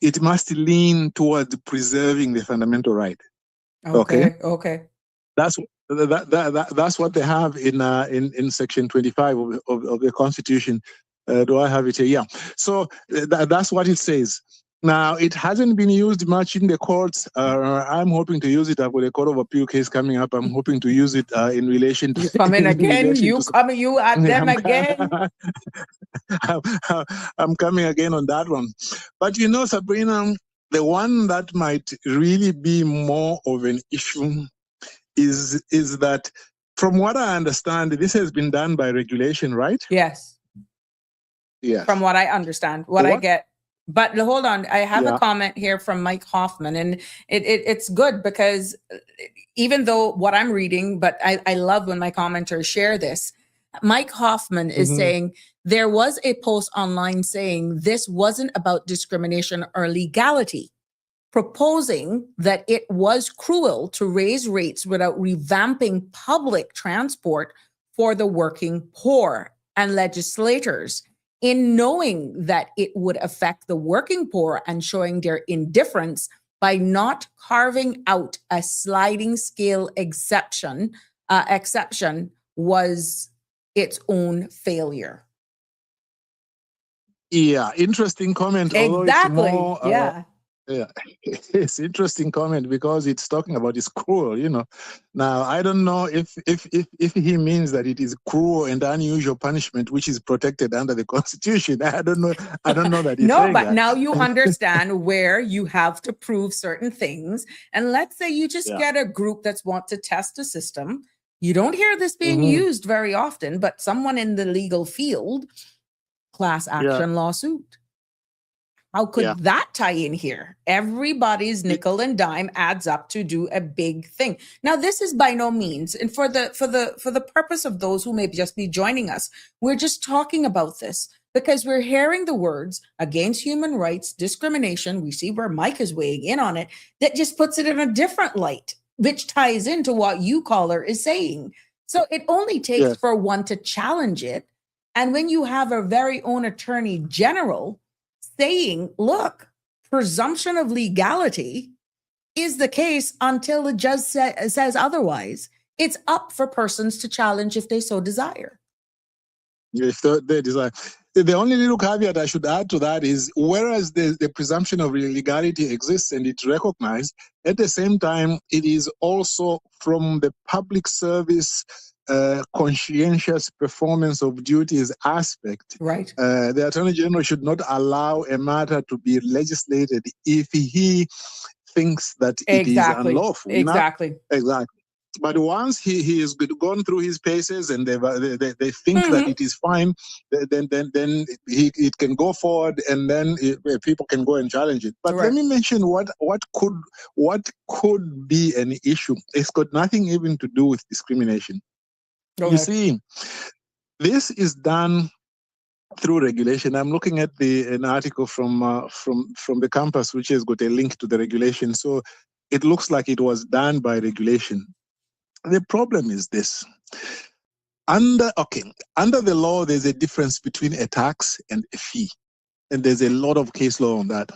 it must lean towards preserving the fundamental right. Okay. That's what they have in section 25 of the Constitution. Do I have it here? Yeah. So that's what it says. Now, it hasn't been used much in the courts. I'm hoping to use it. I've got a Court of Appeal case coming up. I'm hoping to use it in relation to... You come in again? You at them again? I'm coming again on that one. But you know, Sabrina, the one that might really be more of an issue is that, from what I understand, this has been done by regulation, right? Yes. Yeah. From what I understand, I get. But hold on, I have a comment here from Mike Hoffman, and it's good because even though what I'm reading, but I love when my commenters share this. Mike Hoffman is saying there was a post online saying this wasn't about discrimination or legality, proposing that it was cruel to raise rates without revamping public transport for the working poor, and legislators, in knowing that it would affect the working poor and showing their indifference by not carving out a sliding scale exception was its own failure. Yeah, interesting comment. Exactly. Yeah, it's interesting comment because it's talking about is cruel, you know. Now I don't know if he means that it is cruel and unusual punishment which is protected under the Constitution. I don't know. I don't know that he's No, saying but that. now you understand where you have to prove certain things. And let's say you just Yeah. get a group that's want to test a system. You don't hear this being Mhm. used very often, but someone in the legal field, class Yeah. action lawsuit. How could Yeah. that tie in here? Everybody's nickel and dime adds up to do a big thing. Now, this is by no means, and for the purpose of those who may just be joining us, we're just talking about this because we're hearing the words against human rights, discrimination. We see where Mike is weighing in on it. That just puts it in a different light, which ties into what you caller is saying. So it only takes Yes. for one to challenge it. And when you have a very own attorney general saying, look, presumption of legality is the case until the judge says otherwise. It's up for persons to challenge if they so desire. If they desire. The only little caveat I should add to that is, whereas the presumption of legality exists and it's recognized, at the same time, it is also from the public service conscientious performance of duties aspect. Right. The Attorney General should not allow a matter to be legislated if he thinks that it is Exactly. unlawful. Exactly. Exactly. But once he has gone through his paces and they think that it is fine, then it can go forward, and then people can go and challenge it. But Right. let me mention what could be an issue. It's got nothing even to do with discrimination. Go You ahead. see, this is done through regulation. I'm looking at an article from the campus, which has got a link to the regulation. So it looks like it was done by regulation. The problem is this. Under the law, there's a difference between a tax and a fee. And there's a lot of case law on that.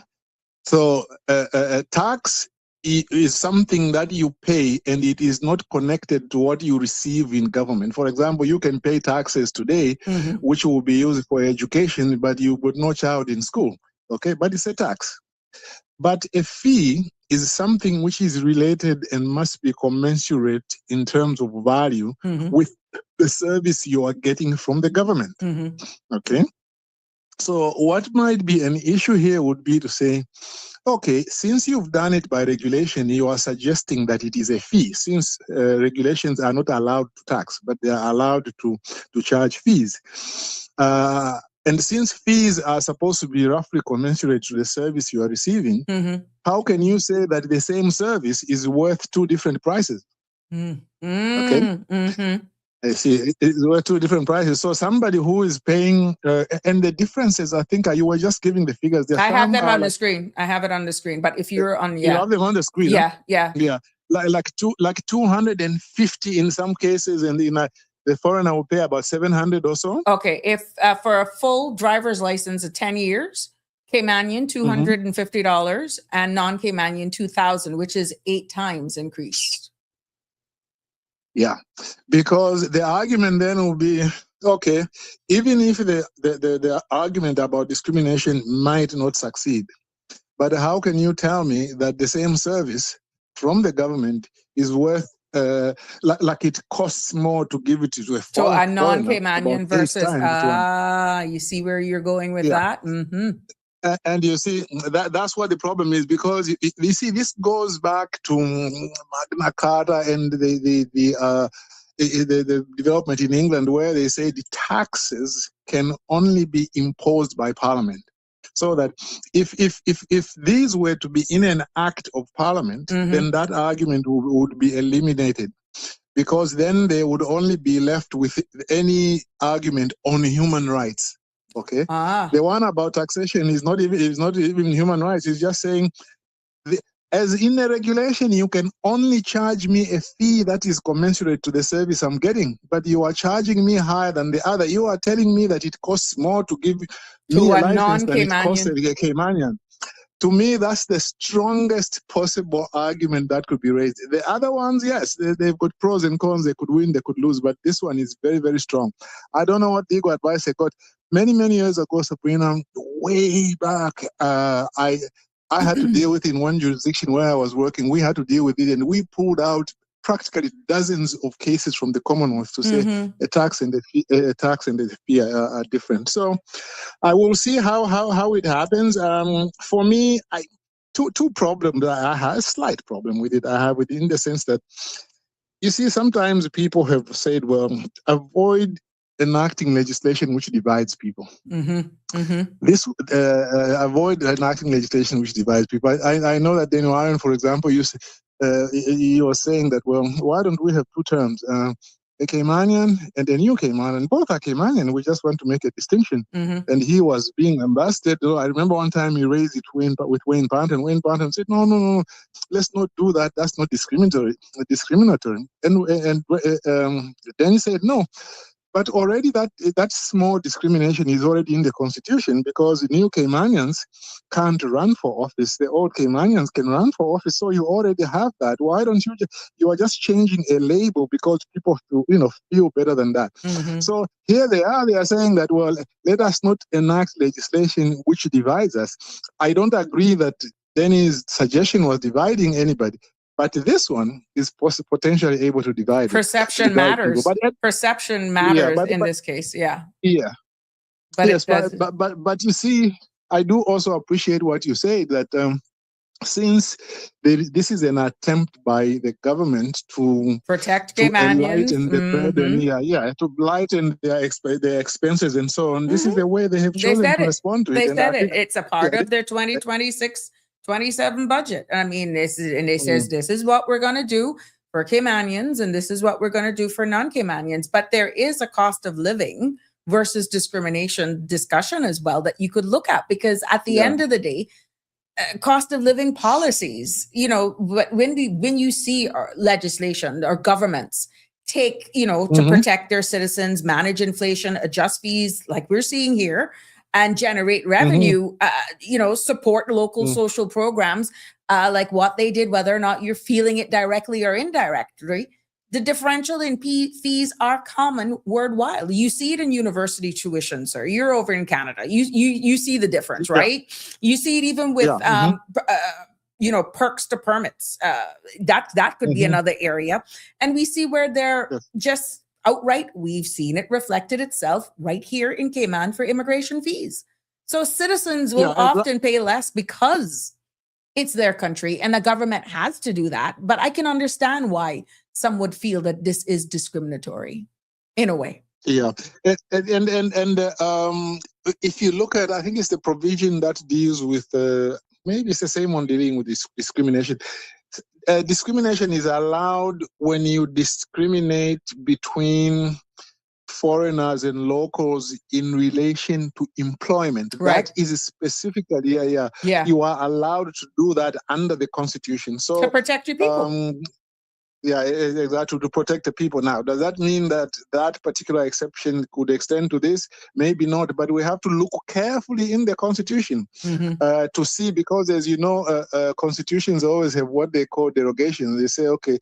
So a tax is something that you pay, and it is not connected to what you receive in government. For example, you can pay taxes today, which will be used for education, but you put no child in school. Okay, but it's a tax. But a fee is something which is related and must be commensurate in terms of value with the service you are getting from the government. Okay? So what might be an issue here would be to say, okay, since you've done it by regulation, you are suggesting that it is a fee, since regulations are not allowed to tax, but they are allowed to charge fees. And since fees are supposed to be roughly commensurate to the service you are receiving, how can you say that the same service is worth two different prices? Okay? I see. It's worth two different prices. So somebody who is paying, and the differences, I think you were just giving the figures. I have them on the screen. I have it on the screen. But if you're on, you have them on the screen. Yeah, yeah. Yeah, like 250 in some cases, and the foreigner will pay about 700 or so. Okay, if for a full driver's license of 10 years, Caymanian $250 and non-Caymanian $2,000, which is 8 times increased. Yeah, because the argument then will be, okay, even if the argument about discrimination might not succeed, but how can you tell me that the same service from the government is worth, like it costs more to give it to a So a foreigner, non-Caymanian about 8 versus, times you see where you're going with that? And you see, that's what the problem is, because you see, this goes back to Magna Carta and the development in England, where they say the taxes can only be imposed by Parliament. So that if these were to be in an act of Parliament, then that argument would be eliminated, because then they would only be left with any argument on human rights. Okay. The one about taxation is not even human rights. It's just saying, as in a regulation, you can only charge me a fee that is commensurate to the service I'm getting, but you are charging me higher than the other. You are telling me that it costs more to give me a license than it costs a Caymanian. To me, that's the strongest possible argument that could be raised. The other ones, yes, they've got pros and cons. They could win, they could lose, but this one is very, very strong. I don't know what legal advice I got many, many years ago, Sabrina, way back. I had to deal with in one jurisdiction where I was working. We had to deal with it, and we pulled out practically dozens of cases from the Commonwealth to say a tax and the fee are different. So I will see how it happens. For me, two problems that I have, a slight problem with it. I have it in the sense that, you see, sometimes people have said, well, avoid enacting legislation which divides people. This avoid enacting legislation which divides people. I know that Daniel Aaron, for example, he was saying that, well, why don't we have two terms, a Caymanian and a new Caymanian? Both are Caymanian. We just want to make a distinction. And he was being ambassador. I remember one time he raised it with Wayne Panton. Wayne Panton said, no, let's not do that. That's not discriminatory. And then he said, no. But already that small discrimination is already in the Constitution, because the new Caymanians can't run for office. The old Caymanians can run for office. So you already have that. Why don't you are just changing a label because people feel better than that. So here they are saying that, well, let us not enact legislation which divides us. I don't agree that Denny's suggestion was dividing anybody. But this one is potentially able to divide. Perception matters. Perception matters in this case. Yeah. Yeah. But yes, but you see, I do also appreciate what you say, that since this is an attempt by the government to protect Caymanians, lighten the burden, to lighten their expenses and so on. This is the way they have chosen to respond to it. They said it. It's a part of their 2026-27 budget. I mean, they says this is what we're going to do for Caymanians, and this is what we're going to do for non-Caymanians. But there is a cost of living versus discrimination discussion as well that you could look at, because at the end of the day, cost of living policies, when you see legislation or governments take, to protect their citizens, manage inflation, adjust fees like we're seeing here, and generate revenue, support local social programs like what they did, whether or not you're feeling it directly or indirectly. The differential in fees are common worldwide. You see it in university tuition, sir. You're over in Canada. You see the difference, right? You see it even with perks to permits. That could be another area. And we see where they're just outright, we've seen it reflected itself right here in Cayman for immigration fees. So citizens will often pay less because it's their country and the government has to do that. But I can understand why some would feel that this is discriminatory in a way. Yeah. And if you look at, I think it's the provision that deals with, maybe it's the same one dealing with this discrimination. Discrimination is allowed when you discriminate between foreigners and locals in relation to employment. Right. That is specifically, you are allowed to do that under the Constitution. So to protect your people. Exactly, to protect the people. Now, does that mean that that particular exception could extend to this? Maybe not, but we have to look carefully in the Constitution to see, because as you know, constitutions always have what they call derogations. They say, okay,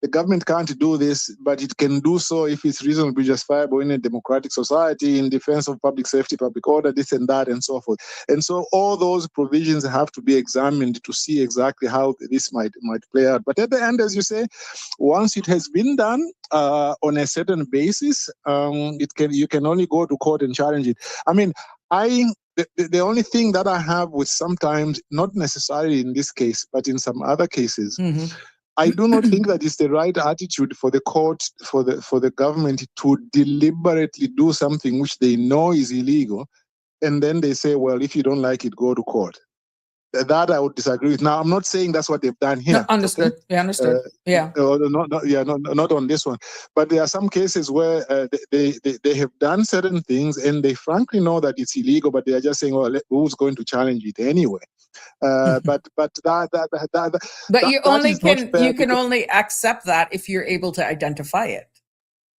the government can't do this, but it can do so if it's reasonably justifiable in a democratic society, in defense of public safety, public order, this and that, and so forth. And so all those provisions have to be examined to see exactly how this might play out. But at the end, as you say, once it has been done on a certain basis, you can only go to court and challenge it. I mean, the only thing that I have with sometimes, not necessarily in this case, but in some other cases, I do not think that it's the right attitude for the court, for the government to deliberately do something which they know is illegal, and then they say, well, if you don't like it, go to court. That I would disagree with. Now, I'm not saying that's what they've done here. No, understood. Okay? Yeah, understood. Not on this one. But there are some cases where they have done certain things and they frankly know that it's illegal, but they are just saying, well, who's going to challenge it anyway? But you can only accept that if you're able to identify it.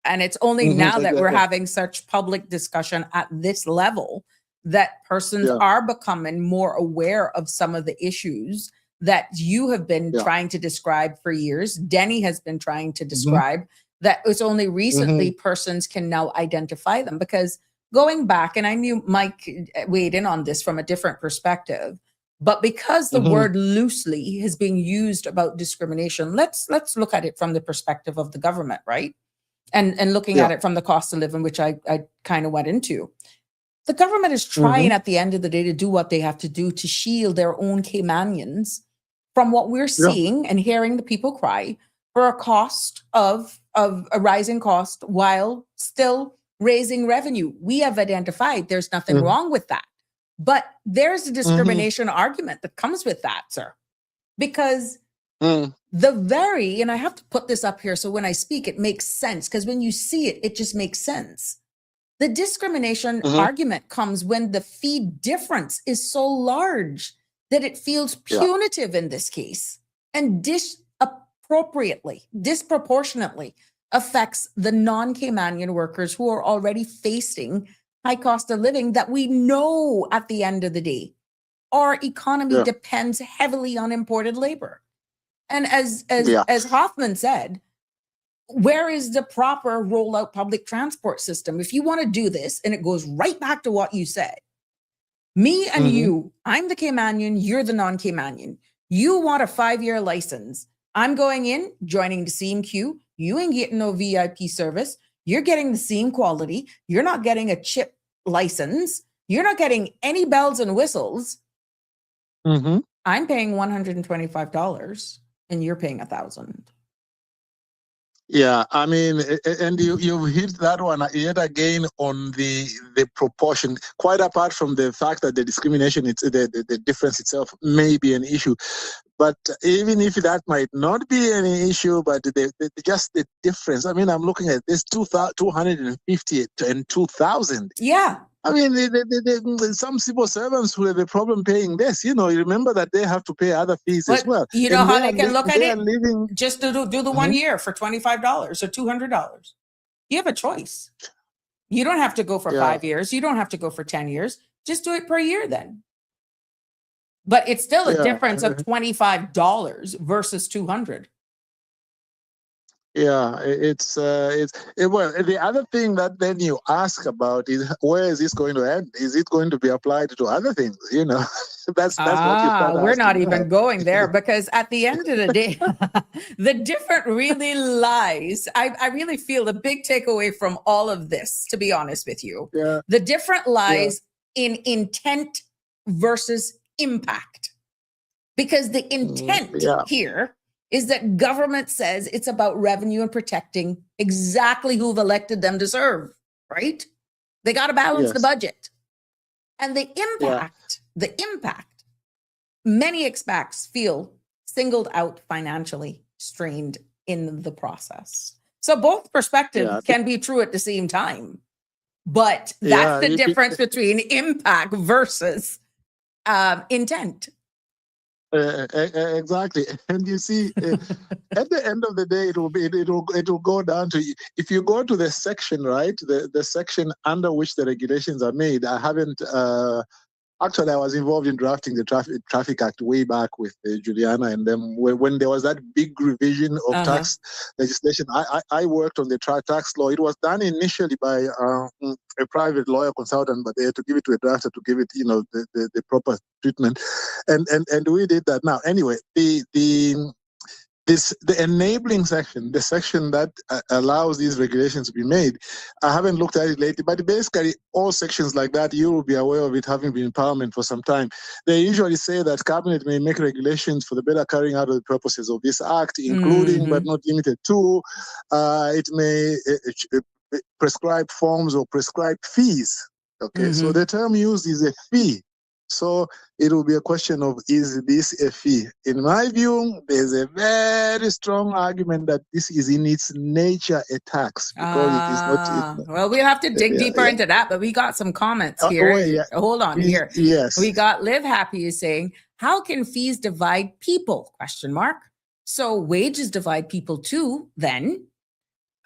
And it's only now that we're having such public discussion at this level that persons are becoming more aware of some of the issues that you have been trying to describe for years. Denny has been trying to describe that it's only recently persons can now identify them. Because going back, and I knew Mike weighed in on this from a different perspective, But because the Mhm. word loosely is being used about discrimination, let's look at it from the perspective of the government, right? And looking at Yeah. it from the cost of living, which I kind of went into. The government is trying Mhm. at the end of the day to do what they have to do to shield their own Caymanians from what we're Yeah. seeing and hearing the people cry for a cost of a rising cost while still raising revenue. We have identified there's nothing Mhm. wrong with that. But there's a Mhm. discrimination argument that comes with that, sir. Because Mm. and I have to put this up here so when I speak, it makes sense. Because when you see it, it just makes sense. The discrimination Mhm. argument comes when the fee difference is so large that it feels Yeah. punitive in this case and disproportionately affects the non-Caymanian workers who are already facing high cost of living that we know at the end of the day, our economy Yeah. depends heavily on imported labor. And Yeah. as Hoffman said, where is the proper rollout public transport system? If you want to do this, and it goes right back to what you said, me and Mhm. you, I'm the Caymanian, you're the non-Caymanian. You want a 5-year license. I'm going in, joining the same queue. You ain't getting no VIP service. You're getting the same quality. You're not getting a chip license. You're not getting any bells and whistles. Mhm. I'm paying $125 and you're paying $1,000. Yeah, I mean, and you've hit that one yet again on the proportion. Quite apart from the fact that the discrimination, it's the difference itself may be an issue, but even if that might not be any issue, but just the difference. I mean, I'm looking at this 250 and 2,000. Yeah. I mean, some civil servants who have a problem paying this, you remember that they have to pay other fees as But well. you know And how they can look at they are it? living. Just to do the 1 year for $25 or $200. You have a choice. You don't have to go for Yeah. 5 years. You don't have to go for 10 years. Just do it per year then. But it's still a Yeah. difference of $25 versus 200. Yeah, well, the other thing that then you ask about is where is this going to end? Is it going to be applied to other things? That's what you start We're not asking now. even going there because at the end of the day, the different really lies. I really feel the big takeaway from all of this, to be honest with you, Yeah. the different lies in intent versus impact. Because the intent Yeah. here is that government says it's about revenue and protecting exactly who've elected them to serve, right? They got to balance the Yes. budget. And the impact, many expats feel singled out financially, strained in the process. So both perspectives Yeah. can be true at the same time. But Yeah, that's the difference between impact versus intent. Exactly. And you see, at the end of the day, it will go down to, if you go to the section, right, the section under which the regulations are made. I haven't actually, I was involved in drafting the Traffic Act way back with Juliana and them when there was that big revision of tax legislation. I worked on the tax law. It was done initially by a private lawyer consultant, but they had to give it to a drafter to give it, the proper treatment, and we did that. Now, anyway, the enabling section, the section that allows these regulations to be made, I haven't looked at it lately, but basically all sections like that, you will be aware of it having been in Parliament for some time. They usually say that Cabinet may make regulations for the better carrying out of the purposes of this Act, including but not limited to, it may prescribe forms or prescribe fees. Okay, so the term used is a fee. So it will be a question of, is this a fee? In my view, there's a very strong argument that this is in its nature a tax, because it is not. Well, we'll have to dig deeper into that, but we got some comments here. Well, yeah. Hold on here. Yes. We got Live Happy is saying, how can fees divide people? Question mark. So wages divide people too, then.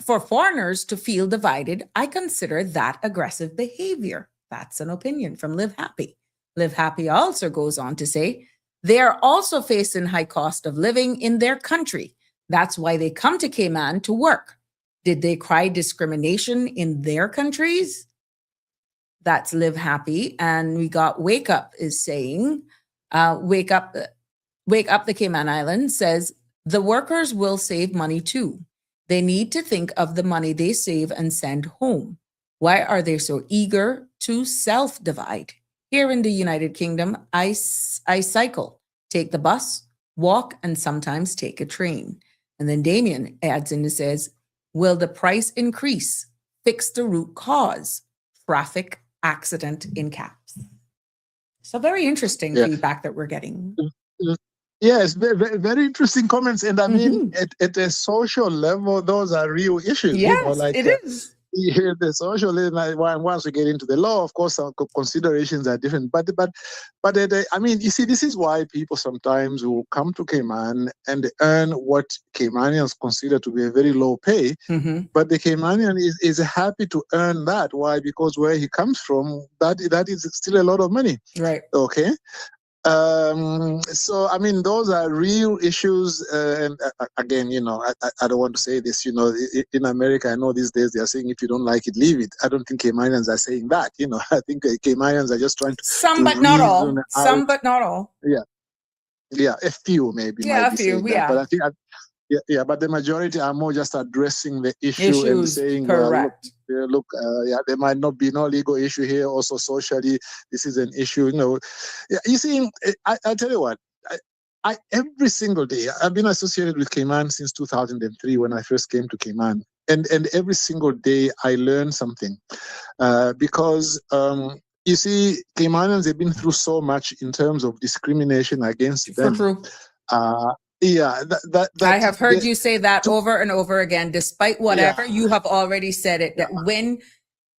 For foreigners to feel divided, I consider that aggressive behavior. That's an opinion from Live Happy. Live Happy also goes on to say, they are also facing high cost of living in their country. That's why they come to Cayman to work. Did they cry discrimination in their countries? That's Live Happy. And we got Wake Up is saying, Wake Up the Cayman Islands says the workers will save money too. They need to think of the money they save and send home. Why are they so eager to self-divide? Here in the United Kingdom, I cycle, take the bus, walk, and sometimes take a train. And then Damien adds in and says, will the price increase? Fix the root cause. Traffic accident in caps. So very interesting feedback that we're getting. Yes, very, very interesting comments. And I mean, at a social level, those are real issues. Yes, it is. The social level, once we get into the law, of course, our considerations are different. But I mean, you see, this is why people sometimes will come to Cayman and earn what Caymanians consider to be a very low pay. But the Caymanian is happy to earn that. Why? Because where he comes from, that is still a lot of money. Right. Okay. So I mean, those are real issues, and again, I don't want to say this. In America, I know these days they are saying if you don't like it, leave it. I don't think Caymanians are saying that. I think Caymanians are just trying to some, but not all. Some, but not all. Yeah, a few maybe. Yeah, a few. Yeah, but I think. But the majority are more just addressing the issue and saying, correct. Look, there might not be no legal issue here. Also, socially, this is an issue. You see, I tell you what, I every single day, I've been associated with Cayman since 2003 when I first came to Cayman, and every single day I learn something, because. You see, Caymanians have been through so much in terms of discrimination against them. True. Yeah, I have heard you say that over and over again, despite whatever you have already said it, that when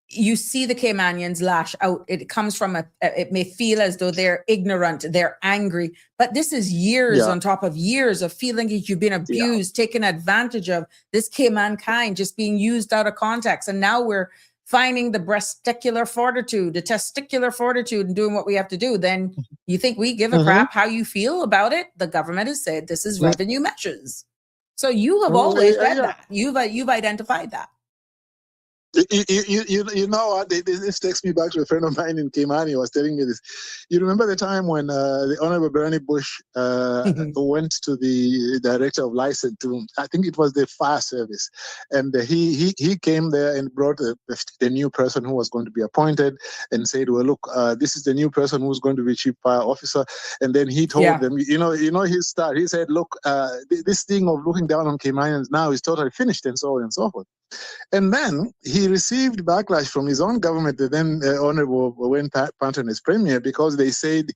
you see the Caymanians lash out, it comes from it may feel as though they're ignorant, they're angry, but this is years on top of years of feeling that you've been abused, taken advantage of, this Cayman kind just being used out of context. And now we're finding the testicular fortitude and doing what we have to do. Then you think we give a crap how you feel about it? The government has said this is revenue measures. So you have always said that. You've identified that. You know what? This takes me back to a friend of mine in Cayman. He was telling me this. You remember the time when the Honorable Bernie Bush went to the director of license I think it was the fire service, and he came there and brought the new person who was going to be appointed and said, well, look, this is the new person who's going to be chief fire officer. And then he told them, his start. He said, look, this thing of looking down on Caymanians now is totally finished, and so on and so forth. And then he received backlash from his own government, the then Honorable Wayne Panton as premier, because they said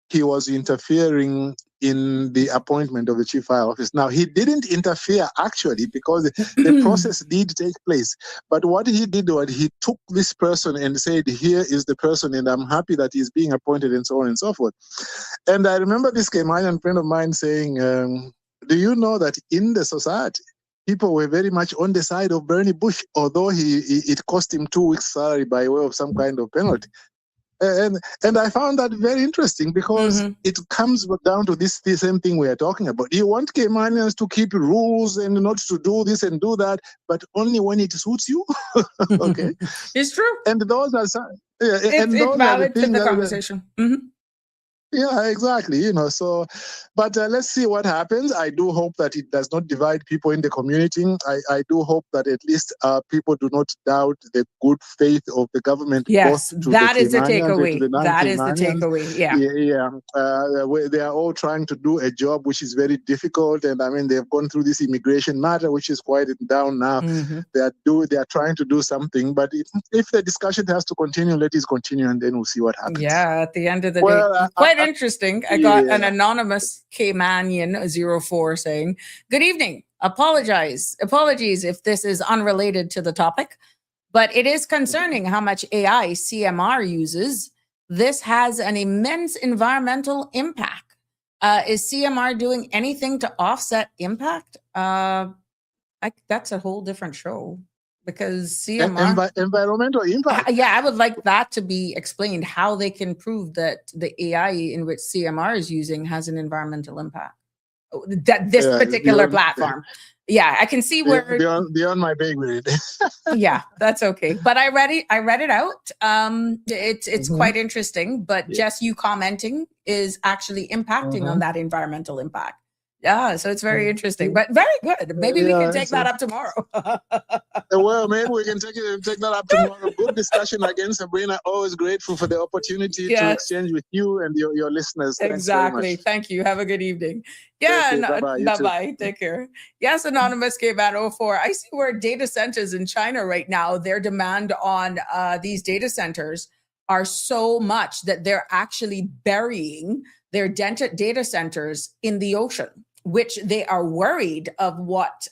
he was interfering in the appointment of the chief fire officer. Now, he didn't interfere actually, because the process did take place. But what he did was he took this person and said, here is the person, and I'm happy that he's being appointed, and so on and so forth. And I remember this Caymanian friend of mine saying, do you know that in the society, people were very much on the side of Bernie Bush, although it cost him 2 weeks' salary by way of some kind of penalty. And I found that very interesting, because it comes down to this same thing we are talking about. You want Caymanians to keep rules and not to do this and do that, but only when it suits you. Okay, it's true. And those are some. It's valid to the conversation. Yeah, exactly. So, but let's see what happens. I do hope that it does not divide people in the community. I do hope that at least people do not doubt the good faith of the government. Yes, that is the takeaway. That is the takeaway. Yeah. They are all trying to do a job which is very difficult, and I mean they've gone through this immigration matter, which is quieted down now. They are trying to do something, but if the discussion has to continue, let it continue, and then we'll see what happens. Yeah, at the end of the day, quite interesting. I got an anonymous Caymanian 04 saying, good evening. Apologies if this is unrelated to the topic, but it is concerning how much AI CMR uses. This has an immense environmental impact. Is CMR doing anything to offset impact? That's a whole different show. Because CMR environmental impact. I would like that to be explained, how they can prove that the AI in which CMR is using has an environmental impact. That this particular platform. Yeah, I can see where beyond my pay grade. yeah, that's okay. But I read it out. It's Mhm. quite interesting, but Yeah. just you commenting is actually impacting on that environmental impact. Yeah, so it's very interesting, but very good. Maybe we can take that up tomorrow. Well, maybe we can take that up tomorrow. Good discussion again, Sabrina. Always grateful for the opportunity to Yes. exchange with you and your listeners. Thanks Exactly. very much. Thank you. Have a good evening. Yeah. Okay, bye-bye. You too. Bye-bye. Take care. Yes, Anonymous came at 04. I see where data centers in China right now, their demand on these data centers are so much that they're actually burying their data centers in the ocean, which they are worried of what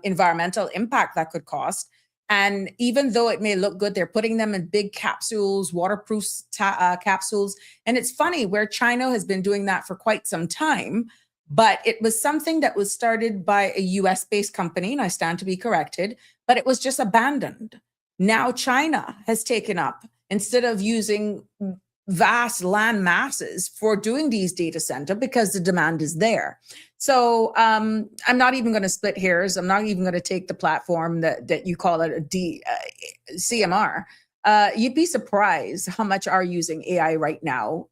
environmental impact that could cost. And even though it may look good, they're putting them in big capsules, waterproof capsules. And it's funny where China has been doing that for quite some time, but it was something that was started by a US based company, and I stand to be corrected, but it was just abandoned. Now China has taken up, instead of using vast land masses for doing these data center because the demand is there. So I'm not even going to split hairs. I'm not even going to take the platform that you call it a CMR. You'd be surprised how much are using AI right now.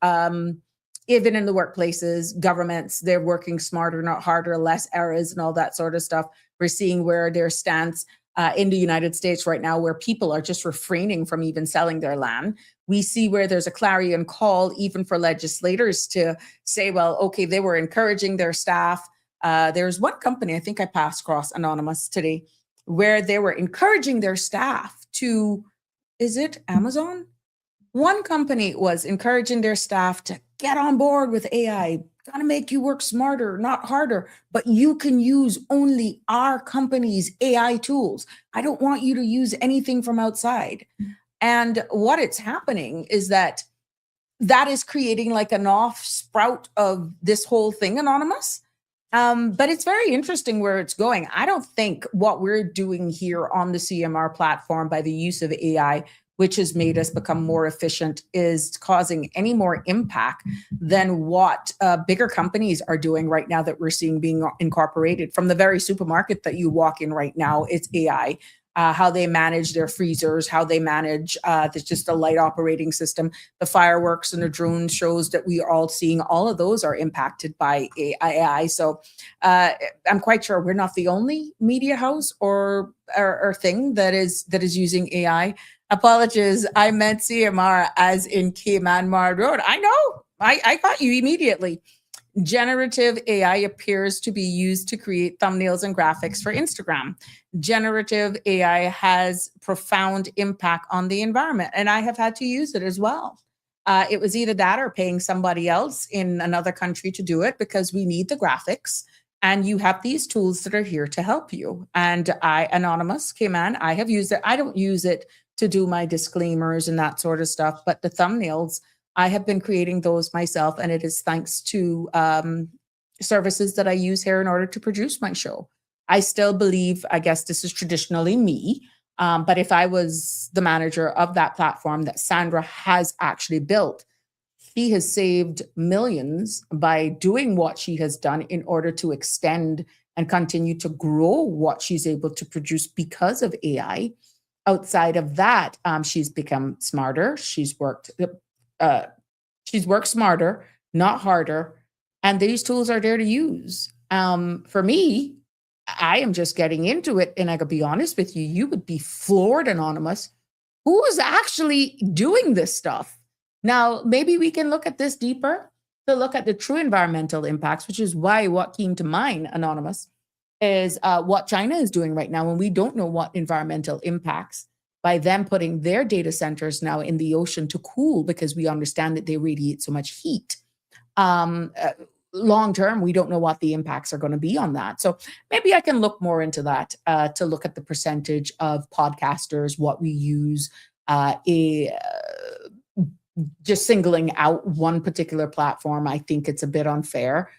Even in the workplaces, governments, they're working smarter, not harder, less errors and all that sort of stuff. We're seeing where their stance in the United States right now, where people are just refraining from even selling their land. We see where there's a clarion call even for legislators to say, well, okay, they were encouraging their staff. There's one company, I think I passed across Anonymous today, where they were encouraging their staff to, is it Amazon? One company was encouraging their staff to get on board with AI, gonna make you work smarter, not harder, but you can use only our company's AI tools. I don't want you to use anything from outside. And what it's happening is that is creating like an off sprout of this whole thing, Anonymous. But it's very interesting where it's going. I don't think what we're doing here on the CMR platform by the use of AI, which has made us become more efficient, is causing any more impact than what bigger companies are doing right now that we're seeing being incorporated. From the very supermarket that you walk in right now, it's AI. How they manage their freezers, how they manage just the light operating system, the fireworks and the drone shows that we are all seeing, all of those are impacted by AI. So I'm quite sure we're not the only media house or thing that is using AI. Apologies, I meant CMR as in Cayman Mar Road. I know, I got you immediately. Generative AI appears to be used to create thumbnails and graphics for Instagram. Generative AI has profound impact on the environment, and I have had to use it as well. It was either that or paying somebody else in another country to do it because we need the graphics, and you have these tools that are here to help you. And I, Anonymous, Cayman, I have used it. I don't use it to do my disclaimers and that sort of stuff, but the thumbnails, I have been creating those myself, and it is thanks to services that I use here in order to produce my show. I still believe, I guess this is traditionally me, but if I was the manager of that platform that Sandra has actually built, she has saved millions by doing what she has done in order to extend and continue to grow what she's able to produce because of AI. Outside of that, she's become smarter. She's worked smarter, not harder, and these tools are there to use. For me, I am just getting into it, and I could be honest with you, you would be floored, Anonymous, who is actually doing this stuff. Now, maybe we can look at this deeper to look at the true environmental impacts, which is why what came to mind, Anonymous, is what China is doing right now, and we don't know what environmental impacts by them putting their data centers now in the ocean to cool, because we understand that they radiate so much heat. Long term, we don't know what the impacts are going to be on that. So maybe I can look more into that to look at the percentage of podcasters, what we use, just singling out one particular platform. I think it's a bit unfair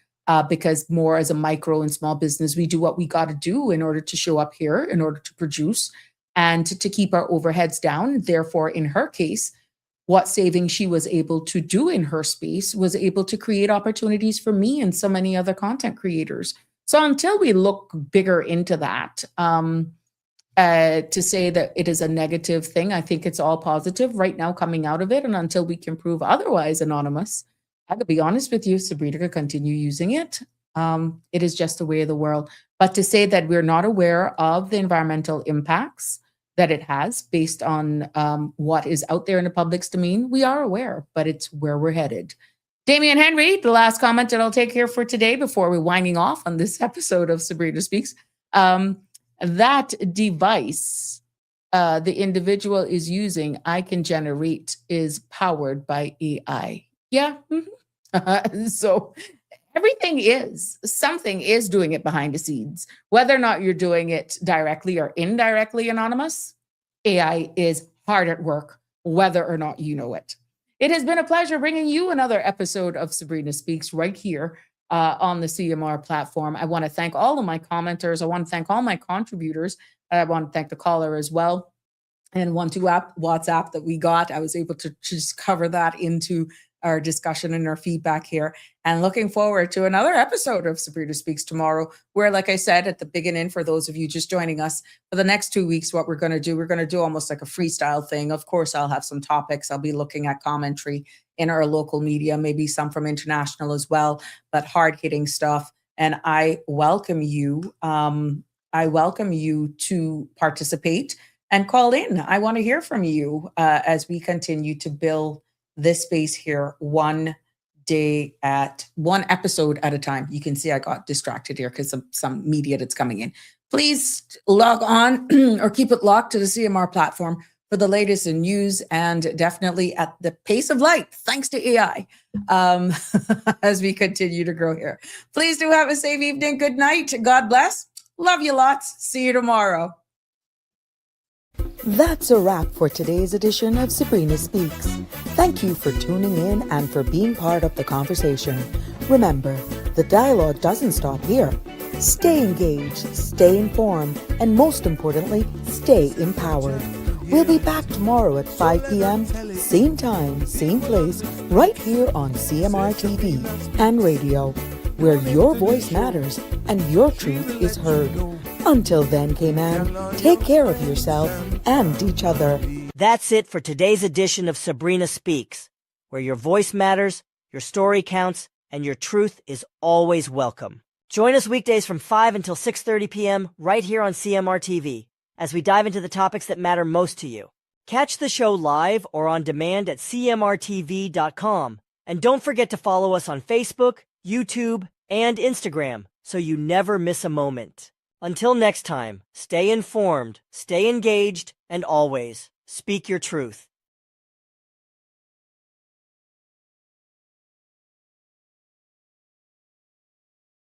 because more as a micro and small business, we do what we got to do in order to show up here, in order to produce and to keep our overheads down. Therefore, in her case, what saving she was able to do in her space was able to create opportunities for me and so many other content creators So until we look bigger into that, to say that it is a negative thing, I think it's all positive right now coming out of it. And until we can prove otherwise, Anonymous, I could be honest with you, Sabrina could continue using it. It is just the way of the world. But to say that we're not aware of the environmental impacts that it has based on what is out there in the public's domain, we are aware, but it's where we're headed. Damian Henry, the last comment that I'll take here for today before we're winding off on this episode of Sabrina Speaks. That device the individual is using, I can generate, is powered by AI. Yeah. So something is doing it behind the scenes. Whether or not you're doing it directly or indirectly, Anonymous, AI is hard at work, whether or not you know it. It has been a pleasure bringing you another episode of Sabrina Speaks right here on the CMR platform. I want to thank all of my commenters. I want to thank all my contributors. I want to thank the caller as well. And WhatsApp that we got, I was able to just cover that into our discussion and our feedback here. And looking forward to another episode of Sabrina Speaks tomorrow, where, like I said at the beginning, for those of you just joining us, for the next 2 weeks, what we're going to do almost like a freestyle thing. Of course, I'll have some topics. I'll be looking at commentary in our local media, maybe some from international as well, but hard-hitting stuff. And I welcome you. I welcome you to participate and call in. I want to hear from you as we continue to build this space here one episode at a time. You can see I got distracted here because of some media that's coming in. Please log on or keep it locked to the CMR platform for the latest in news, and definitely at the pace of light, thanks to AI, as we continue to grow here. Please do have a safe evening. Good night. God bless. Love you lots. See you tomorrow. That's a wrap for today's edition of Sabrina Speaks. Thank you for tuning in and for being part of the conversation. Remember, the dialogue doesn't stop here. Stay engaged, stay informed, and most importantly, stay empowered. We'll be back tomorrow at 5 p.m., same time, same place, right here on CMR TV and radio, where your voice matters and your truth is heard. Until then, K-Man, take care of yourself and each other. That's it for today's edition of Sabrina Speaks, where your voice matters, your story counts, and your truth is always welcome. Join us weekdays from 5 until 6:30 p.m. right here on CMR TV as we dive into the topics that matter most to you. Catch the show live or on demand at cmrtv.com. And don't forget to follow us on Facebook, YouTube, and Instagram so you never miss a moment. Until next time, stay informed, stay engaged, and always speak your truth.